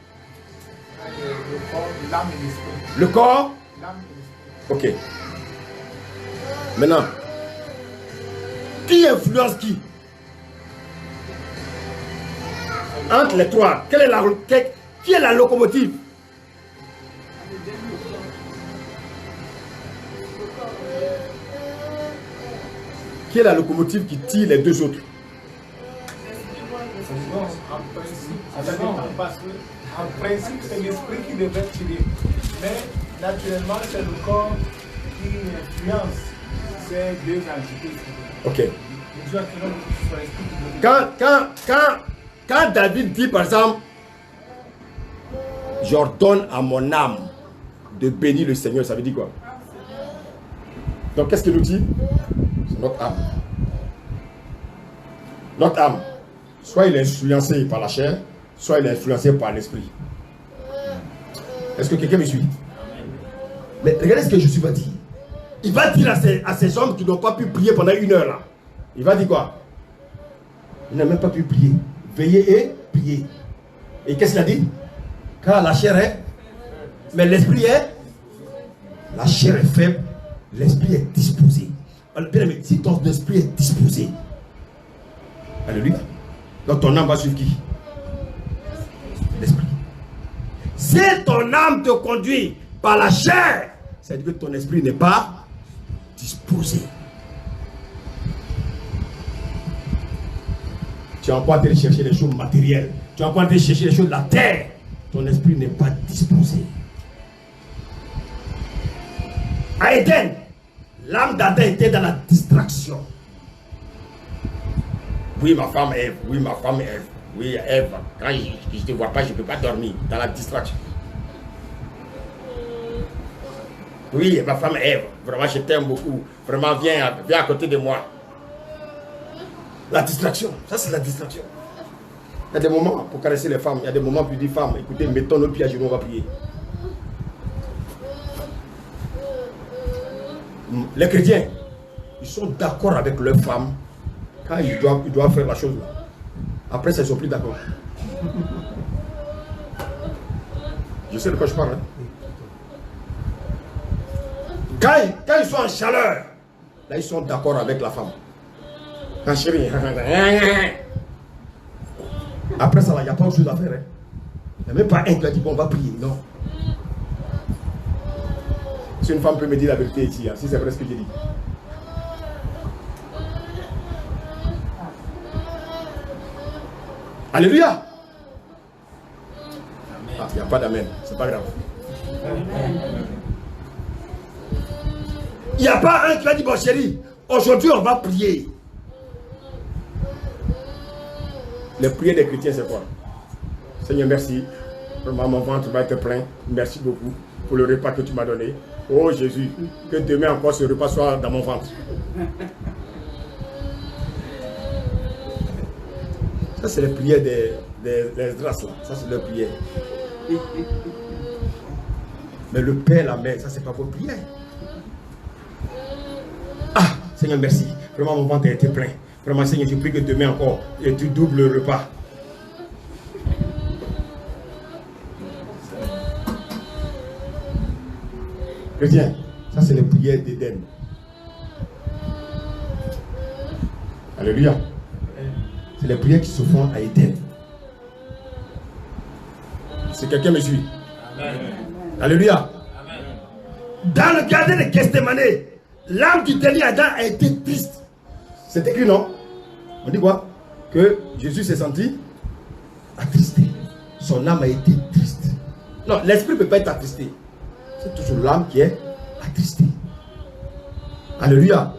Le corps, l'âme et l'esprit. Le corps? L'âme et l'esprit. Ok. Maintenant, qui influence qui? Entre les trois, qui est la locomotive? Qui est la locomotive qui tire les deux autres? En principe, ça dépend parce que, en principe, c'est l'esprit qui devrait tirer. Mais naturellement, c'est le corps qui influence ces deux entités. Ok. Dieu a créé que ce soit l'esprit qui devrait. Quand David dit par exemple, j'ordonne à mon âme de bénir le Seigneur, ça veut dire quoi? Donc qu'est-ce qu'il nous dit? C'est notre âme. Notre âme, soit il est influencé par la chair, soit il est influencé par l'esprit. Est-ce que quelqu'un me suit? Mais regardez ce que Jésus va dire. Il va dire à ces hommes qui n'ont pas pu prier pendant 1 heure là. Il va dire quoi? Il n'a même pas pu prier. Veillez et prier. Et qu'est-ce qu'il a dit? Car la chair est, mais l'esprit est, la chair est faible, l'esprit est disposé. Alors, bien aimé, si ton esprit est disposé, alléluia, donc ton âme va suivre qui? L'esprit. Si ton âme te conduit par la chair, ça veut dire que ton esprit n'est pas disposé. Tu es encore en train de chercher les choses matérielles. Tu es encore en train de chercher les choses de la terre. Ton esprit n'est pas disposé. À Éden, l'âme d'Adam était dans la distraction. Oui, ma femme Ève. Oui, ma femme Ève. Oui, Ève. Quand je ne te vois pas, je ne peux pas dormir. Dans la distraction. Oui, ma femme Ève. Vraiment, je t'aime beaucoup. Vraiment, viens à côté de moi. La distraction. Ça, c'est la distraction. Il y a des moments pour caresser les femmes. Il y a des moments pour dire femmes, écoutez, mettons nos pieds à genoux, on va prier. Les chrétiens, ils sont d'accord avec leurs femmes quand ils doivent faire la chose là. Après, ça, ils ne sont plus d'accord. Je sais de quoi je parle. Hein? Quand ils sont en chaleur, là, ils sont d'accord avec la femme. Quand chérie, après ça, il n'y a pas autre chose à faire. Hein? Il n'y a même pas un qui a dit bon, on va prier. Non. Si une femme peut me dire la vérité ici, hein, si c'est vrai ce que j'ai dit. Alléluia. Ah, il n'y a pas d'amen, c'est pas grave. Il n'y a pas un qui va dire bon chérie, aujourd'hui on va prier. Les prières des chrétiens, c'est quoi? Seigneur, merci. Vraiment, mon ventre va être plein. Merci beaucoup pour le repas que tu m'as donné. Oh Jésus, que demain encore ce repas soit dans mon ventre. Ça, c'est les prières des grâces là. Ça, c'est leurs prières. Mais le Père, la Mère, ça, c'est pas vos prières. Ah, Seigneur, merci. Vraiment, mon ventre a été plein. Vraiment, Seigneur, je prie que demain encore, et tu doubles le repas. Chrétien, ça c'est les prières d'Éden. Alléluia. C'est les prières qui se font à Éden. Si quelqu'un me suit. Amen. Alléluia. Amen. Dans le jardin de Gethsemane, l'âme du dernier Adam a été triste. C'est écrit, non? On dit quoi? Que Jésus s'est senti attristé. Son âme a été triste. Non, l'esprit ne peut pas être attristé. C'est toujours l'âme qui est attristé. Alléluia.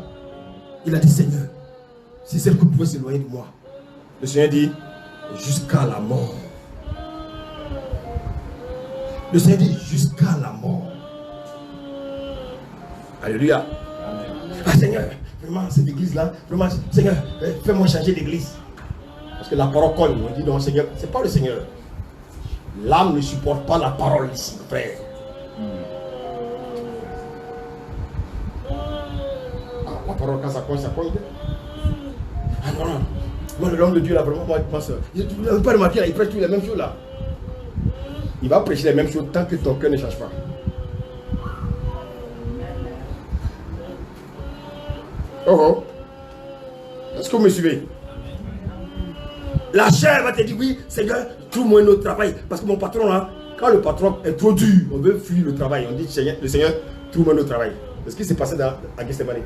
Il a dit, Seigneur, si celle que pouvait s'éloigner de moi. Le Seigneur dit, jusqu'à la mort. Le Seigneur dit, jusqu'à la mort. Alléluia. Ah Seigneur, vraiment cette église-là, vraiment, Seigneur, fais-moi changer d'église. Parce que la parole colle. On dit, non Seigneur, c'est pas le Seigneur. L'âme ne supporte pas la parole ici, frère. La parole, quand ça cogne, ça cogne. Ah non, non. Moi, l'homme de Dieu, là, vraiment, moi, je pense. Tu n'as pas remarqué, là, il prêche toutes les mêmes choses, là. Il va prêcher les mêmes choses tant que ton cœur ne change pas. Oh oh. Est-ce que vous me suivez? La chair va te dire, oui, Seigneur, trouve-moi un autre travail. Parce que mon patron, là, quand le patron est trop dur, on veut fuir le travail. On dit, le Seigneur, trouve-moi un autre travail. C'est ce qui s'est passé à Gethsemane.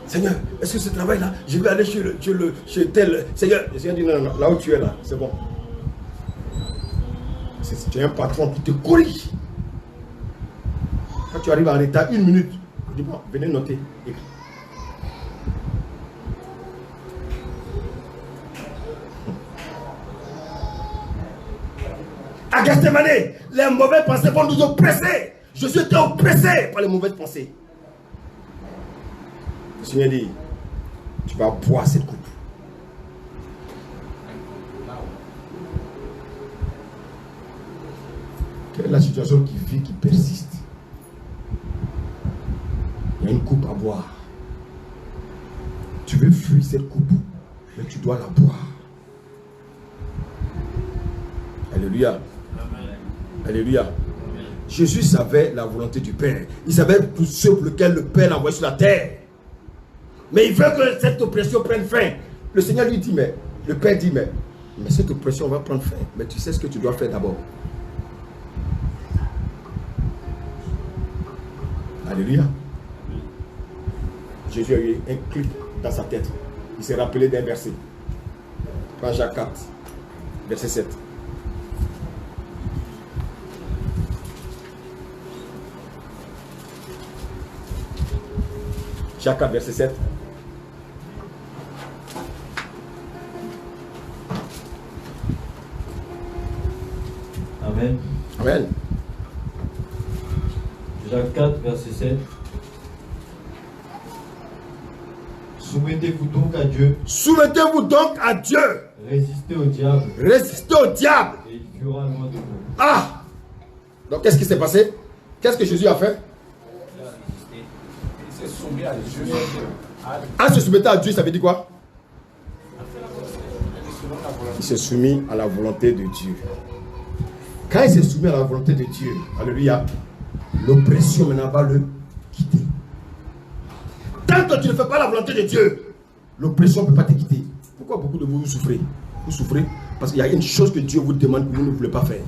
Seigneur, est-ce que ce travail-là, je vais aller chez tel... Seigneur, le Seigneur dit, non, non, là où tu es là, c'est bon. Tu as un patron qui te corrige. Quand tu arrives en retard, 1 minute, dis bon, venez noter. Écris. À Gethsemane, les mauvaises pensées vont nous oppresser. Je suis oppressé par les mauvaises pensées. Le Seigneur dit, tu vas boire cette coupe. Quelle est la situation qui persiste? Il y a une coupe à boire. Tu veux fuir cette coupe, mais tu dois la boire. Alléluia. Amen. Alléluia. Amen. Jésus savait la volonté du Père. Il savait tout ce pour lequel le Père l'a envoyé sur la terre. Mais il veut que cette oppression prenne fin. Le Seigneur lui dit, mais le Père dit, mais cette oppression va prendre fin. Mais tu sais ce que tu dois faire d'abord. Alléluia. Jésus a eu un clic dans sa tête. Il s'est rappelé d'un verset. Prends Jacques 4, verset 7. Jacques 4, verset 7. Amen. Amen. Jacques 4, verset 7. Soumettez-vous donc à Dieu. Soumettez-vous donc à Dieu. Résistez au diable. Résistez au diable. Et il fuira loin de vous. Ah! Donc qu'est-ce qui s'est passé? Qu'est-ce que Jésus a fait? Il s'est soumis à Dieu. En se soumettant à Dieu, ça veut dire quoi? Il s'est soumis à la volonté de Dieu. Quand il s'est soumis à la volonté de Dieu, alléluia, l'oppression maintenant va le quitter. Tant que tu ne fais pas la volonté de Dieu, l'oppression ne peut pas te quitter. Pourquoi beaucoup de vous souffrez? Vous souffrez parce qu'il y a une chose que Dieu vous demande que vous ne voulez pas faire.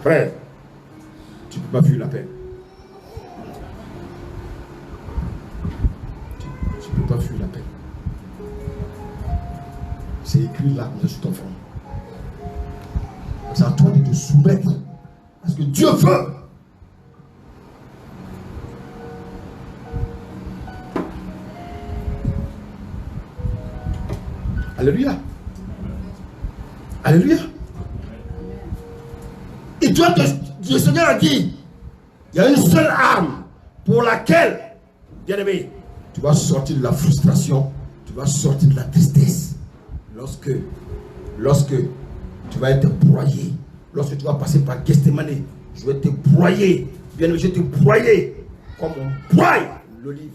Frère, tu ne peux pas fuir la paix. Tu ne peux pas fuir la paix. C'est écrit là, comme ça sur ton front. C'est à toi de te soumettre à ce que Dieu veut. Alléluia. Alléluia. Et toi, le Seigneur a dit, il y a une seule arme pour laquelle, bien aimé, tu vas sortir de la frustration, tu vas sortir de la tristesse. Lorsque tu vas être broyé, lorsque tu vas passer par Gethsemane, je vais te broyer, bien aimé, je vais te broyer comme on broye l'olive.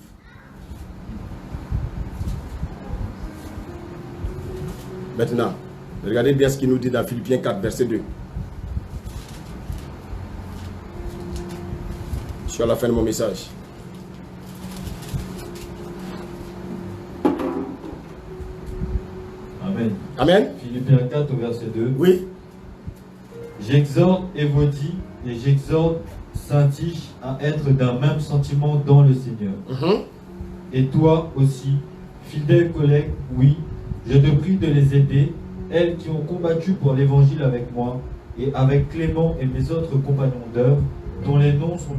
Maintenant, regardez bien ce qu'il nous dit dans Philippiens 4, verset 2. Je suis à la fin de mon message. Amen. Amen. Philippiens 4 au verset 2. Oui. J'exhorte Évodie et j'exhorte Saint-Tige à être d'un même sentiment dans le Seigneur. Et toi aussi, fidèle collègue, oui, je te prie de les aider, elles qui ont combattu pour l'évangile avec moi, et avec Clément et mes autres compagnons d'œuvre, dont les noms sont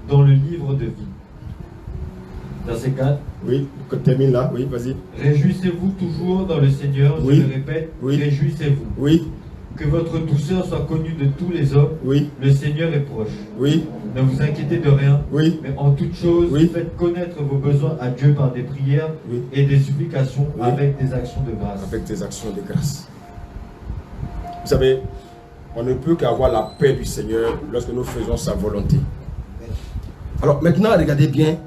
dans le livre de vie. Verset 4. Oui, termine là, oui, vas-y. Réjouissez-vous toujours dans le Seigneur, Oui. je le répète, Oui. réjouissez-vous. Oui, Que votre douceur soit connue de tous les hommes, oui, le Seigneur est proche. oui, Ne vous inquiétez de rien, oui, mais en toute chose, Oui. faites connaître vos besoins à Dieu par des prières Oui. et des supplications Oui. avec des actions de grâce. avec tes actions de grâce. Vous savez, on ne peut qu'avoir la paix du Seigneur lorsque nous faisons sa volonté. Alors maintenant, regardez bien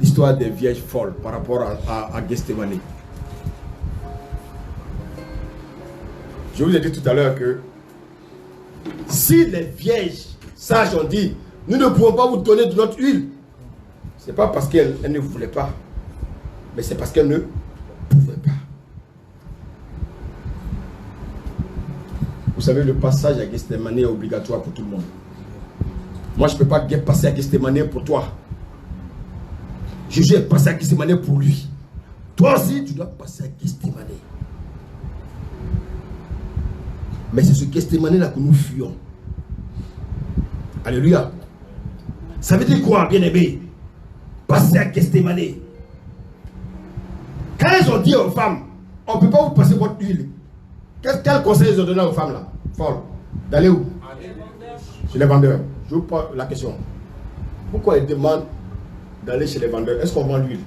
l'histoire des vierges folles par rapport à Gethsémani. Je vous ai dit tout à l'heure que si les vierges sages ont dit, nous ne pouvons pas vous donner de notre huile, ce n'est pas parce qu'elles ne voulaient pas, mais c'est parce qu'elles ne pouvaient pas. Vous savez, le passage à Gethsémani est obligatoire pour tout le monde. Moi, je ne peux pas passer à Gethsémani pour toi. Jésus est passé à Gethsémani pour lui. Toi aussi, tu dois passer à Gethsémani. Mais c'est ce Gethsémani-là que nous fuyons. Alléluia. Ça veut dire quoi, bien-aimé? Passer à Gethsémani. Quand ils ont dit aux femmes, on ne peut pas vous passer votre huile. Quel conseil ils ont donné aux femmes là? Folle. D'aller où? Chez les vendeurs. Je vous pose la question. Pourquoi ils demandent d'aller chez les vendeurs? Est-ce qu'on vend l'huile?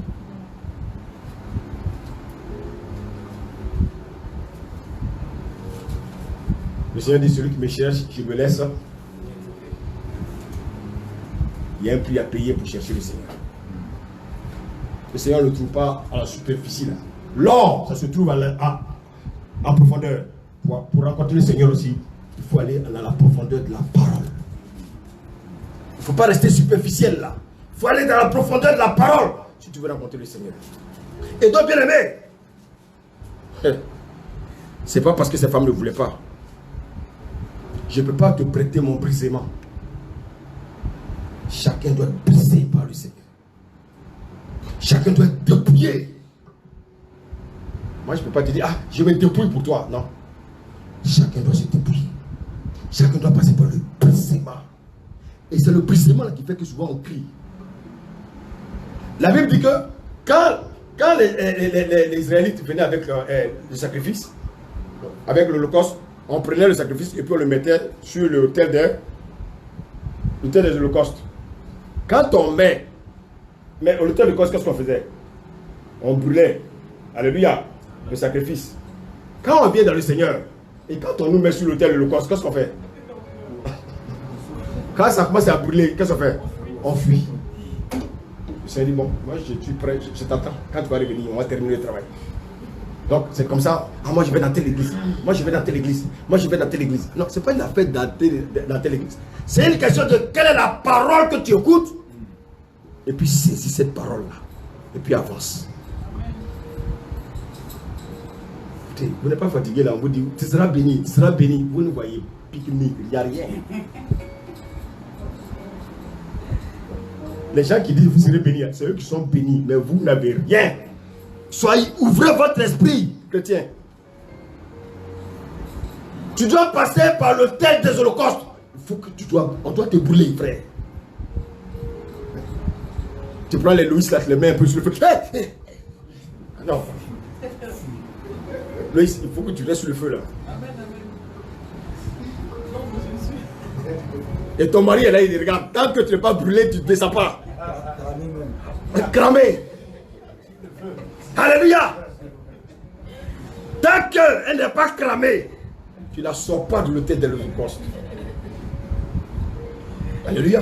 Le Seigneur dit, celui qui me cherche, je me laisse. Il y a un prix à payer pour chercher le Seigneur. Le Seigneur ne le trouve pas à la superficie là. L'or, ça se trouve en profondeur. Pour rencontrer le Seigneur aussi, il faut aller dans la profondeur de la parole. Il ne faut pas rester superficiel là. Il faut aller dans la profondeur de la parole si tu veux rencontrer le Seigneur. Et donc, bien aimé, c'est pas parce que ces femmes ne voulaient pas. Je ne peux pas te prêter mon brisement. Chacun doit être brisé par le Seigneur. Chacun doit être dépouillé. Moi, je ne peux pas te dire, ah, je me dépouille pour toi. Non. Chacun doit se dépouiller. Chacun doit passer par le brisement. Et c'est le brisement qui fait que souvent on crie. La Bible dit que quand les Israélites venaient avec le sacrifice, avec l'Holocauste, on prenait le sacrifice et puis on le mettait sur l'autel des holocaustes. Quand on mais l'autel de l'Holocauste, qu'est-ce qu'on faisait? On brûlait, alléluia, le sacrifice. Quand on vient dans le Seigneur, et quand on nous met sur l'autel de l'Holocauste, qu'est-ce qu'on fait? Quand ça commence à brûler, qu'est-ce qu'on fait? On fuit. Le Seigneur dit, bon, moi je suis prêt, je t'attends. Quand tu vas revenir, on va terminer le travail. Donc c'est comme ça, ah, moi je vais dans telle église, moi je vais dans telle église, moi je vais dans telle église. Non, ce n'est pas une affaire dans telle église. C'est une question de quelle est la parole que tu écoutes. Et puis saisis cette parole-là. Et puis avance. Écoutez, vous n'êtes pas fatigué là, on vous dit, tu seras béni, tu seras béni. Vous ne voyez pique-nique, il n'y a rien. Les gens qui disent vous serez bénis, c'est eux qui sont bénis, mais vous n'avez rien. Soyez, ouvrez votre esprit, chrétien. Tu dois passer par le tel des holocaustes. Il faut que on doit te brûler, frère. Tu prends les Louis là, tu les mets un peu sur le feu. Hey! Non. Louis, il faut que tu restes sur le feu là. Et ton mari est là, il dit, regarde, tant que tu n'es pas brûlé, tu ne descends pas. Cramé. Alléluia. Tant qu'elle n'est pas cramée, tu ne la sors pas de l'autel de l'Holocauste. Alléluia.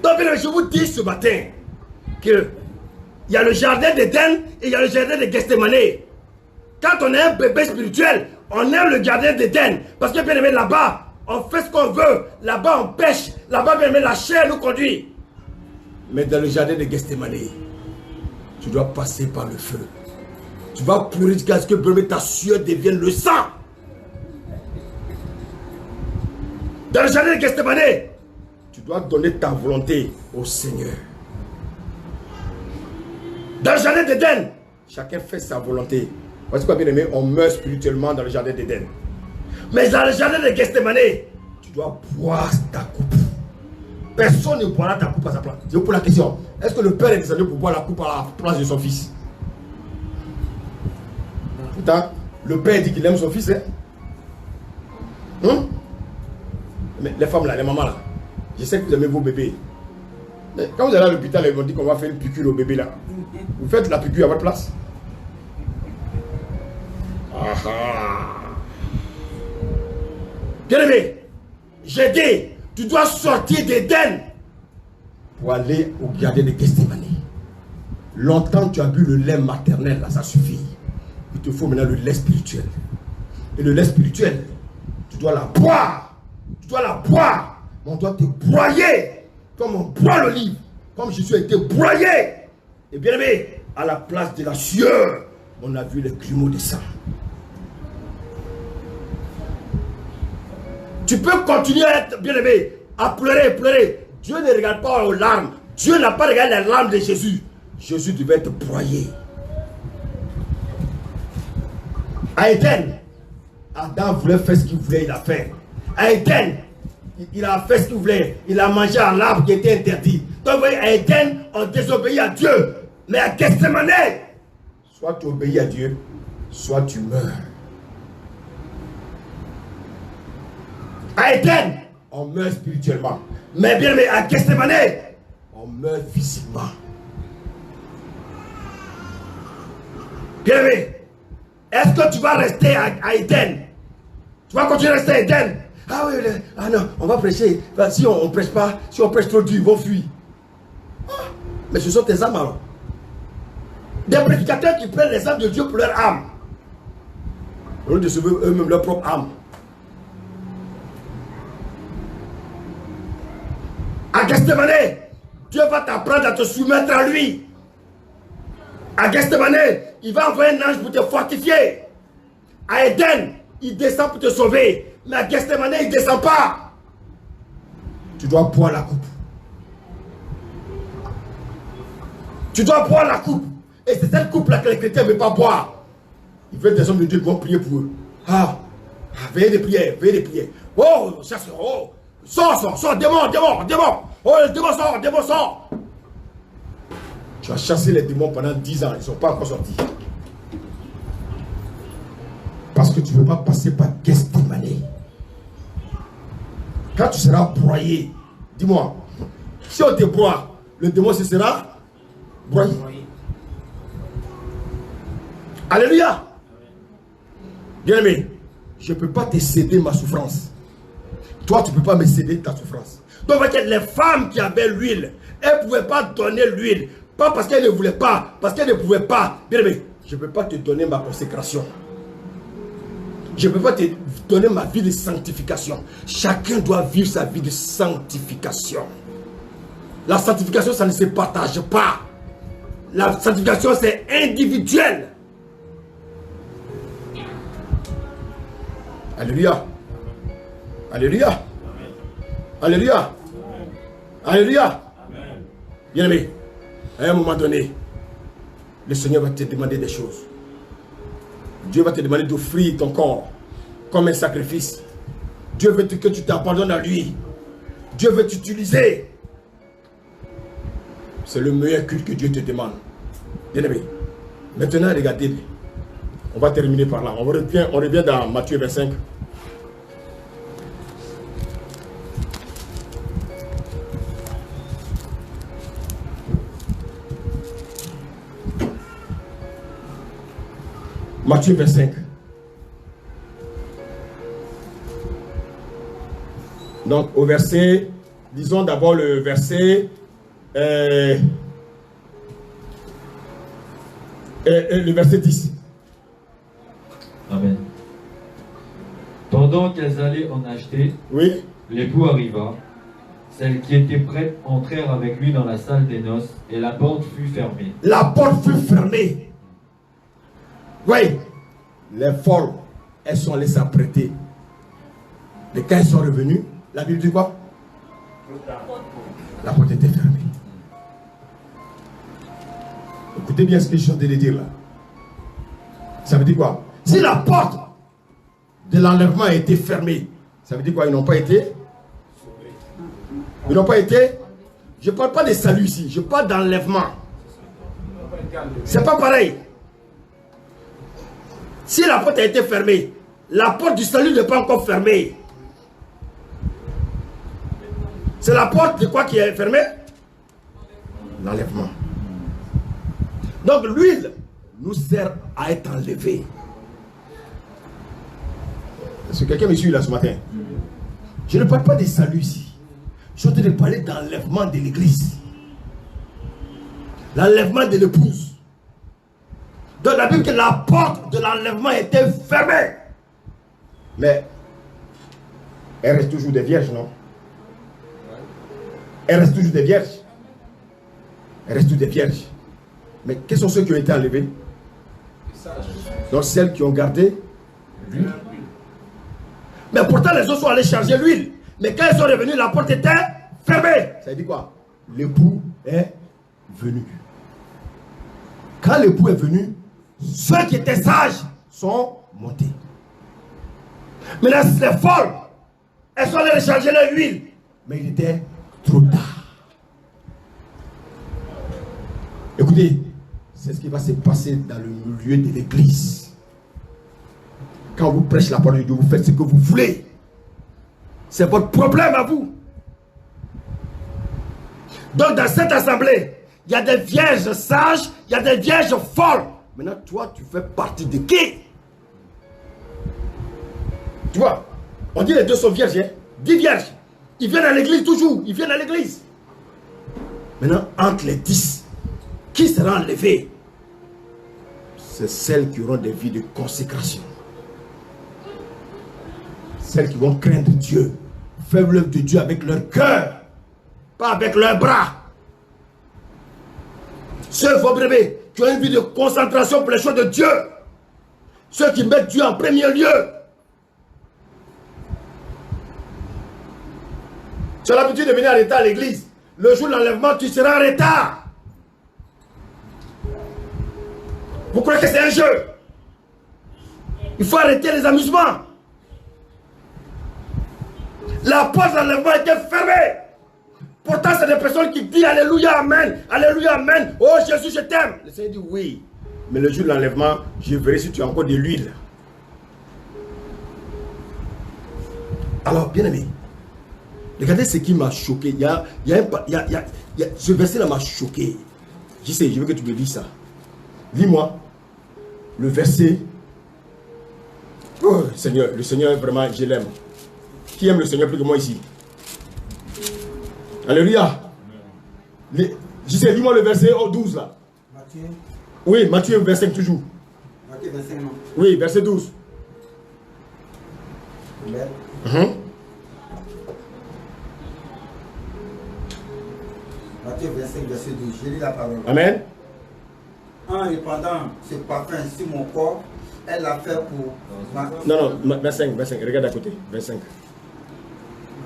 Donc je vous dis ce matin qu'il y a le jardin d'Éden et il y a le jardin de Gethsémani. Quand on est un bébé spirituel, on aime le jardin d'Éden. Parce que bien aimé là-bas, on fait ce qu'on veut. Là-bas, on pêche. Là-bas, bien aimé, la chair nous conduit. Mais dans le jardin de Gethsémani, tu dois passer par le feu. Tu vas pleurer jusqu'à ce que ta sueur devienne le sang. Dans le jardin de Gethsemane, tu dois donner ta volonté au Seigneur. Dans le jardin d'Éden, chacun fait sa volonté. Voici quoi, bien aimé, on meurt spirituellement dans le jardin d'Éden. Mais dans le jardin de Gethsemane, tu dois boire ta coupe. Personne ne boira ta coupe à sa place. Je vous pose la question. Est-ce que le Père est descendu pour boire la coupe à la place de son fils? Pourtant, le Père dit qu'il aime son fils. Mais les femmes là, les mamans là, je sais que vous aimez vos bébés. Mais quand vous allez à l'hôpital, ils vont dire qu'on va faire une piqûre au bébé là. Vous faites la piqûre à votre place. Bien aimé, j'ai dit, tu dois sortir d'Éden pour aller au jardin de Gethsemane. Longtemps tu as bu le lait maternel, là, ça suffit. Il te faut maintenant le lait spirituel. Et le lait spirituel, tu dois la boire. Tu dois la boire. On doit te broyer. Comme on boit l'olive. Comme Jésus a été broyé. Et bien aimé, à la place de la sueur, on a vu les grumeaux de sang. Tu peux continuer à être bien aimé, à pleurer, pleurer. Dieu ne regarde pas aux larmes. Dieu n'a pas regardé les larmes de Jésus. Jésus devait être broyé. À Éden, Adam voulait faire ce qu'il voulait, il a fait. À Éden, il a fait ce qu'il voulait. Il a mangé à l'arbre qui était interdit. Donc, vous voyez, à Éden, on désobéit à Dieu. Mais à Gethsemane, soit tu obéis à Dieu, soit tu meurs. À Éden, on meurt spirituellement. Mais bien, mais à Gethsemane, on meurt physiquement. Bien aimé, est-ce que tu vas rester à Éden? Tu vas continuer à rester à Éden? Ah oui, ah non, on va prêcher. Si on ne prêche pas, si on prêche trop dur, ils vont fuir. Ah, mais ce sont tes âmes alors. Des prédicateurs qui prennent les âmes de Dieu pour leur âme. Au lieu de sauver eux-mêmes leur propre âme. À Gethsemane, Dieu va t'apprendre à te soumettre à lui. À Gethsemane, il va envoyer un ange pour te fortifier. À Éden, il descend pour te sauver. Mais à Gethsemane, il ne descend pas. Tu dois boire la coupe. Tu dois boire la coupe. Et c'est cette coupe-là que les chrétiens ne veulent pas boire. Ils veulent des hommes de Dieu qui vont prier pour eux. Veillez des prières, veillez des prières. Oh, chasse, oh. Sors, démon. Oh, le démon sort. Tu as chassé les démons pendant 10 ans, ils ne sont pas encore sortis. Parce que tu ne veux pas passer par Gethsemane. Quand tu seras broyé, dis-moi, si on te broie, le démon se sera broyé. Alléluia. Bien aimé, je ne peux pas te céder ma souffrance. Toi, tu ne peux pas me céder ta souffrance. Donc, les femmes qui avaient l'huile, elles ne pouvaient pas donner l'huile. Pas parce qu'elles ne voulaient pas, parce qu'elles ne pouvaient pas. Bien aimé, je ne peux pas te donner ma consécration. Je ne peux pas te donner ma vie de sanctification. Chacun doit vivre sa vie de sanctification. La sanctification, ça ne se partage pas. La sanctification, c'est individuel. Alléluia. Alléluia. Alléluia. Alléluia. Bien aimé, à un moment donné, le Seigneur va te demander des choses. Dieu va te demander d'offrir ton corps comme un sacrifice. Dieu veut que tu t'abandonnes à lui. Dieu veut t'utiliser. C'est le meilleur culte que Dieu te demande. Bien aimé, maintenant regardez, on va terminer par là. On revient dans Matthieu 25. Matthieu 25. Donc au verset, disons d'abord le verset le verset 10. Amen. Pendant qu'elles allaient en acheter, oui, l'époux arriva. Celles qui étaient prêtes entrèrent avec lui dans la salle des noces et la porte fut fermée. La porte fut fermée. Oui, les folles, elles sont allées s'apprêter. Et quand elles sont revenues, La Bible dit quoi? La porte était fermée. Écoutez bien ce que je suis en train de dire là. Ça veut dire quoi? Si la porte de l'enlèvement a été fermée, ça veut dire quoi? Ils n'ont pas été? Ils n'ont pas été? Je ne parle pas de salut ici, je parle d'enlèvement. C'est pas pareil. Si la porte a été fermée, la porte du salut n'est pas encore fermée. C'est la porte de quoi qui est fermée? L'enlèvement. Donc l'huile nous sert à être enlevée. Est-ce que quelqu'un me suit là ce matin? Je ne parle pas de salut ici. Je suis en train de parler d'enlèvement de l'église. L'enlèvement de l'épouse. Donc la Bible dit que la porte de l'enlèvement était fermée. Mais elle reste toujours des vierges, non? Elle reste toujours des vierges. Elle reste toujours des vierges. Mais quels sont ceux qui ont été enlevés? Donc celles qui ont gardé l'huile. Mais pourtant les autres sont allés charger l'huile. Mais quand ils sont revenus, la porte était fermée. Ça veut dire quoi? L'époux est venu. Quand l'époux est venu, ceux qui étaient sages sont montés. Mais là, les folles, elles sont allées recharger leur huile. Mais il était trop tard. Écoutez, c'est ce qui va se passer dans le milieu de l'église. Quand vous prêchez la parole de Dieu, vous faites ce que vous voulez. C'est votre problème à vous. Donc dans cette assemblée, il y a des vierges sages, il y a des vierges folles. Maintenant, toi, tu fais partie de qui? Tu vois, on dit les deux sont vierges, hein? 10 vierges. Ils viennent à l'église toujours, ils viennent à l'église. Maintenant, entre les 10, qui sera enlevé? C'est celles qui auront des vies de consécration. Celles qui vont craindre Dieu, faire l'œuvre de Dieu avec leur cœur, pas avec leurs bras. Ceux, vos bébés, qui ont une vie de concentration pour les choses de Dieu. Ceux qui mettent Dieu en premier lieu. Tu as l'habitude de venir en retard à l'église. Le jour de l'enlèvement, tu seras en retard. Vous croyez que c'est un jeu? Il faut arrêter les amusements. La porte de l'enlèvement était fermée. Pourtant, c'est des personnes qui disent Alléluia, Amen. Alléluia, Amen. Oh Jésus, je t'aime. Le Seigneur dit oui. Mais le jour de l'enlèvement, je verrai si tu as encore de l'huile. Alors, bien aimé, regardez ce qui m'a choqué. Ce verset-là m'a choqué. Je sais, je veux que tu me lis ça. Lis-moi le verset. Oh, Seigneur, le Seigneur, vraiment, je l'aime. Qui aime le Seigneur plus que moi ici? Alléluia. Je sais, lis-moi le verset 12 là. Matthieu. Oui, Matthieu, verset toujours. Matthieu, verset 9. Oui, verset 12. Matthieu 25, verset 12. Je lis la parole. Amen. En répandant ce parfum sur mon corps, elle l'a fait pour ma... Non, 25, regarde à côté. 25.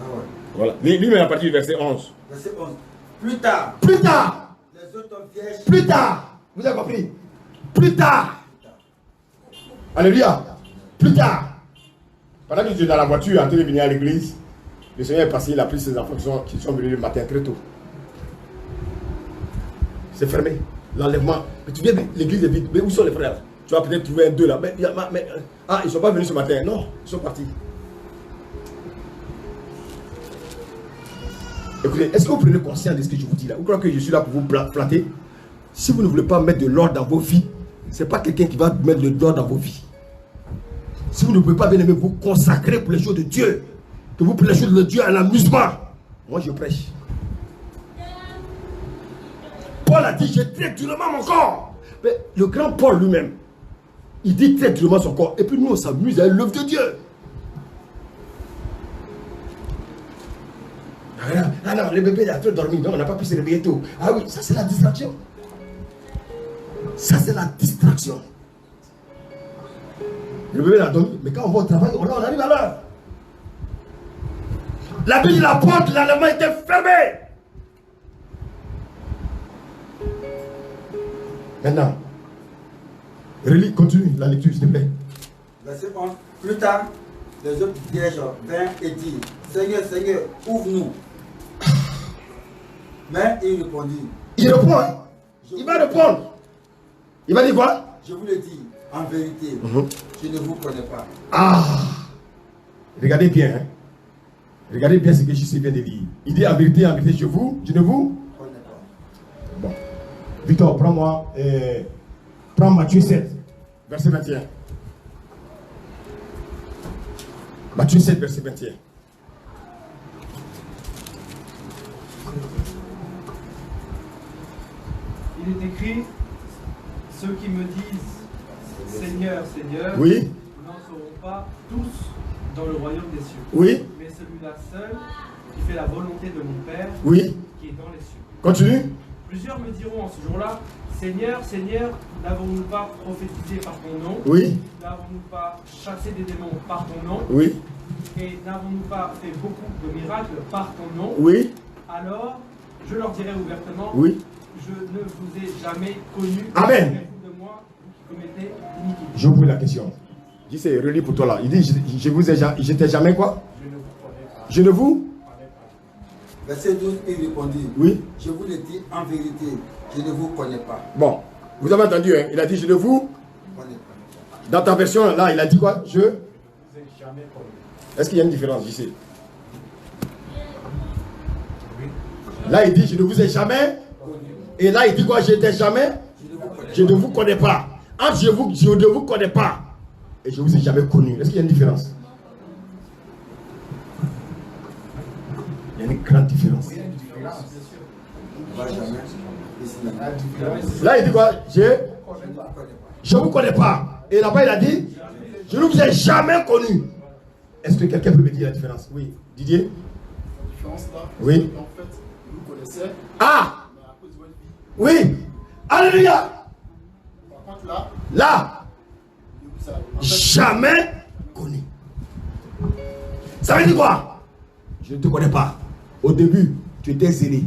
Ah ouais. Voilà. Lui-même à partir du verset 11. Verset 11. Plus tard. Plus tard. Les autres vierges. Plus tard. Vous avez compris? Plus tard. Alléluia. Plus tard. Pendant que tu es dans la voiture en train de venir à l'église, le Seigneur est passé, il a pris ses enfants qui sont venus le matin très tôt. C'est fermé. L'enlèvement. Mais tu viens, l'église est vide. Mais où sont les frères? Tu vas peut-être trouver un deux là. Mais ils ne sont pas venus ce matin. Non, ils sont partis. Écoutez, est-ce que vous prenez conscience de ce que je vous dis là? Vous croyez que je suis là pour vous flatter? Si vous ne voulez pas mettre de l'ordre dans vos vies, ce n'est pas quelqu'un qui va mettre de l'ordre dans vos vies. Si vous ne pouvez pas bien aimer vous consacrer pour les choses de Dieu, que vous prenez les choses de Dieu à l'amusement, moi je prêche. Paul a dit, je traite durement mon corps. Mais le grand Paul lui-même, il dit traite durement son corps. Et puis nous on s'amuse à l'œuvre de Dieu. Ah non, le bébé il a trop dormi, non, on n'a pas pu se réveiller tôt. Ah oui, ça c'est la distraction. Ça c'est la distraction. Le bébé il a dormi, mais quand on va au travail, on arrive à l'heure. La Bible dit la porte de l'enlèvement était fermée. Maintenant, relis, continue la lecture, s'il te plaît. Verset 11. Plus tard, les autres vierges vinrent et dirent, Seigneur, Seigneur, ouvre-nous. Mais il répondit. Il répond, hein? Il va répondre. Il va dire quoi? Je vous le dis, en vérité, je ne vous connais pas. Ah! Regardez bien, hein? Regardez bien ce que Jésus vient de dire. Il dit en vérité, je ne vous Connais pas. Bon. Victor, prends-moi. Prends Matthieu 7, verset 21. Matthieu 7, verset 21. Il est écrit, ceux qui me disent Seigneur, Seigneur, Oui. n'entreront pas tous dans le royaume des cieux. Oui. Mais celui-là seul qui fait la volonté de mon Père Oui. qui est dans les cieux. Continue. Plusieurs me diront en ce jour-là, Seigneur, Seigneur, n'avons-nous pas prophétisé par ton nom? Oui. N'avons-nous pas chassé des démons par ton nom? Oui. Et n'avons-nous pas fait beaucoup de miracles par ton nom? Oui. Alors, je leur dirai ouvertement, Oui. je ne vous ai jamais connu. Amen. Éloignez-vous de moi, vous qui commettez iniquité. Je vous pose la question. Je sais, relis pour toi là. Il dit, je t'ai jamais quoi? Je ne vous connais pas. Je ne vous? Verset 12, il répondit. Oui. Je vous le dis en vérité, je ne vous connais pas. Bon, vous avez entendu, hein? Il a dit, je ne vous? Connais pas. Dans ta version là, il a dit quoi? Je? Est-ce qu'il y a une différence? Je sais. Là, il dit, je ne vous ai jamais. Et là, il dit quoi? Je n'étais jamais. Je ne vous connais pas. Entre je ne vous connais pas. Et je ne vous ai jamais connu. Est-ce qu'il y a une différence? Il y a une grande différence. On va jamais. Ici. Là, il dit quoi? Je ne vous connais pas. Et là-bas, il a dit, je ne vous ai jamais connu. Est-ce que quelqu'un peut me dire la différence? Oui. Didier? La différence là, Oui. en fait, vous connaissez, Ah! mais à cause de votre vie. Oui! Alléluia! Par contre là, Là! vous savez. En fait, Jamais connu. Ça veut dire quoi? Je ne te connais pas. Au début, tu étais zélé.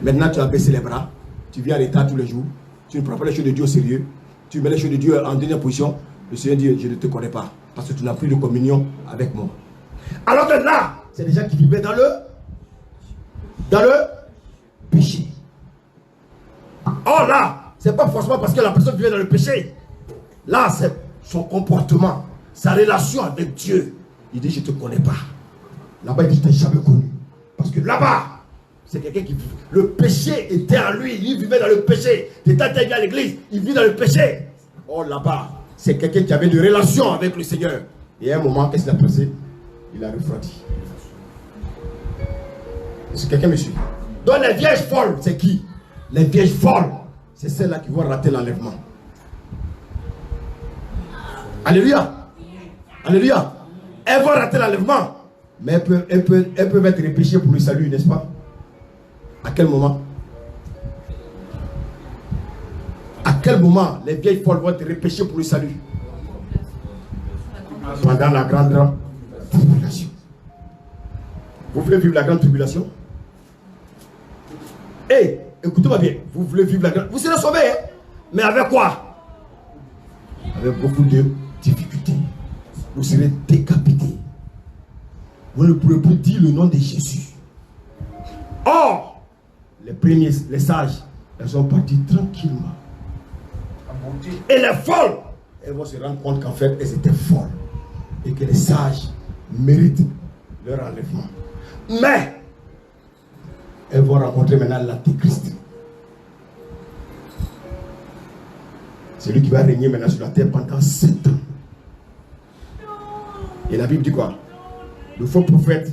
Maintenant, tu as baissé les bras. Tu viens à l'état tous les jours. Tu ne prends pas les choses de Dieu au sérieux. Tu mets les choses de Dieu en dernière position. Le Seigneur dit, je ne te connais pas. Parce que tu n'as plus de communion avec moi. Alors que là, c'est des gens qui vivaient dans le péché. Or là, c'est pas forcément parce que la personne vivait dans le péché. Là, c'est son comportement, sa relation avec Dieu. Il dit, je ne te connais pas. Là-bas, il dit, je ne t'ai jamais connu. Parce que là-bas, c'est quelqu'un qui... Le péché était en lui. Il vivait dans le péché. L'état était à l'église. Il vit dans le péché. Or là-bas, c'est quelqu'un qui avait une relation avec le Seigneur. Et à un moment, qu'est-ce qu'il a passé? Il a refroidi. Est-ce que quelqu'un me suit? Donc les vierges folles, c'est qui? Les vierges folles, c'est celles-là qui vont rater l'enlèvement. Alléluia. Alléluia. Elles vont rater l'enlèvement. Mais elles peuvent être repêchées pour le salut, n'est-ce pas? À quel moment? À quel moment les vieilles folles vont être repêchées pour le salut? Pendant la grande tribulation. Vous voulez vivre la grande tribulation? Hey, écoutez-moi bien. Vous voulez vivre la grande... Vous serez sauvés, hein? Mais avec quoi? Avec beaucoup de difficultés. Vous serez décapités. Vous ne pourrez plus dire le nom de Jésus. Or, les premiers, les sages, elles sont parties tranquillement. Et les folles, elles vont se rendre compte qu'en fait, elles étaient folles. Et que les sages méritent leur enlèvement. Mais, elles vont rencontrer maintenant l'Antéchrist. C'est lui qui va régner maintenant sur la terre pendant 7 ans. Et la Bible dit quoi? Le faux prophète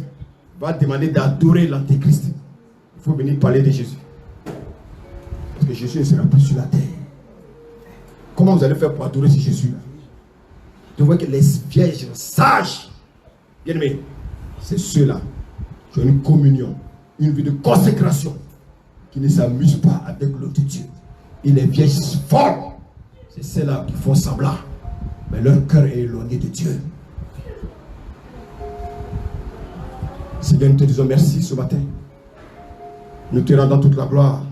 va demander d'adorer l'Antéchrist. Il faut venir parler de Jésus. Parce que Jésus ne sera plus sur la terre. Comment vous allez faire pour adorer ce Jésus-là? Tu vois que les vierges sages, bien aimés, c'est ceux-là qui ont une communion, une vie de consécration, qui ne s'amusent pas avec l'autre Dieu. Et les vierges folles, c'est celles-là qui font semblant, mais leur cœur est éloigné de Dieu. Seigneur, nous te disons merci ce matin. Nous te rendons toute la gloire.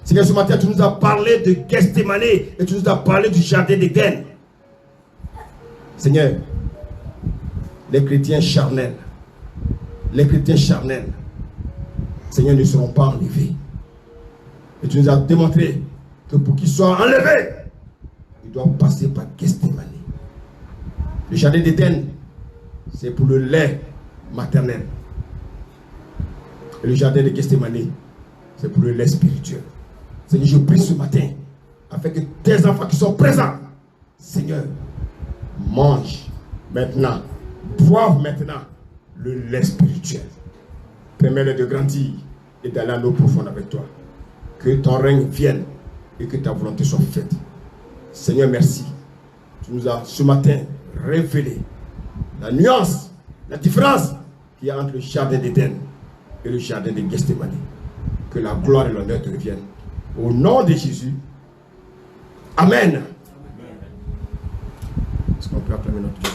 Seigneur, ce matin, tu nous as parlé de Gethsémane et tu nous as parlé du jardin d'Éden. Seigneur, les chrétiens charnels, Seigneur, ne seront pas enlevés. Et tu nous as démontré que pour qu'ils soient enlevés, ils doivent passer par Gethsémane. Le jardin d'Éden, c'est pour le lait maternel. Et le jardin de Gethsémane, c'est pour le lait spirituel. Seigneur, je prie ce matin, afin que tes enfants qui sont présents, Seigneur, mangent maintenant, boivent maintenant le lait spirituel. Permets-leur de grandir et d'aller à l'eau profonde avec toi. Que ton règne vienne et que ta volonté soit faite. Seigneur, merci. Tu nous as ce matin révélé la nuance, la différence qu'il y a entre le jardin d'Éden et le jardin de Gethsémane. Que la gloire et l'honneur te reviennent. Au nom de Jésus. Amen. Est-ce qu'on peut acclamer notre Dieu?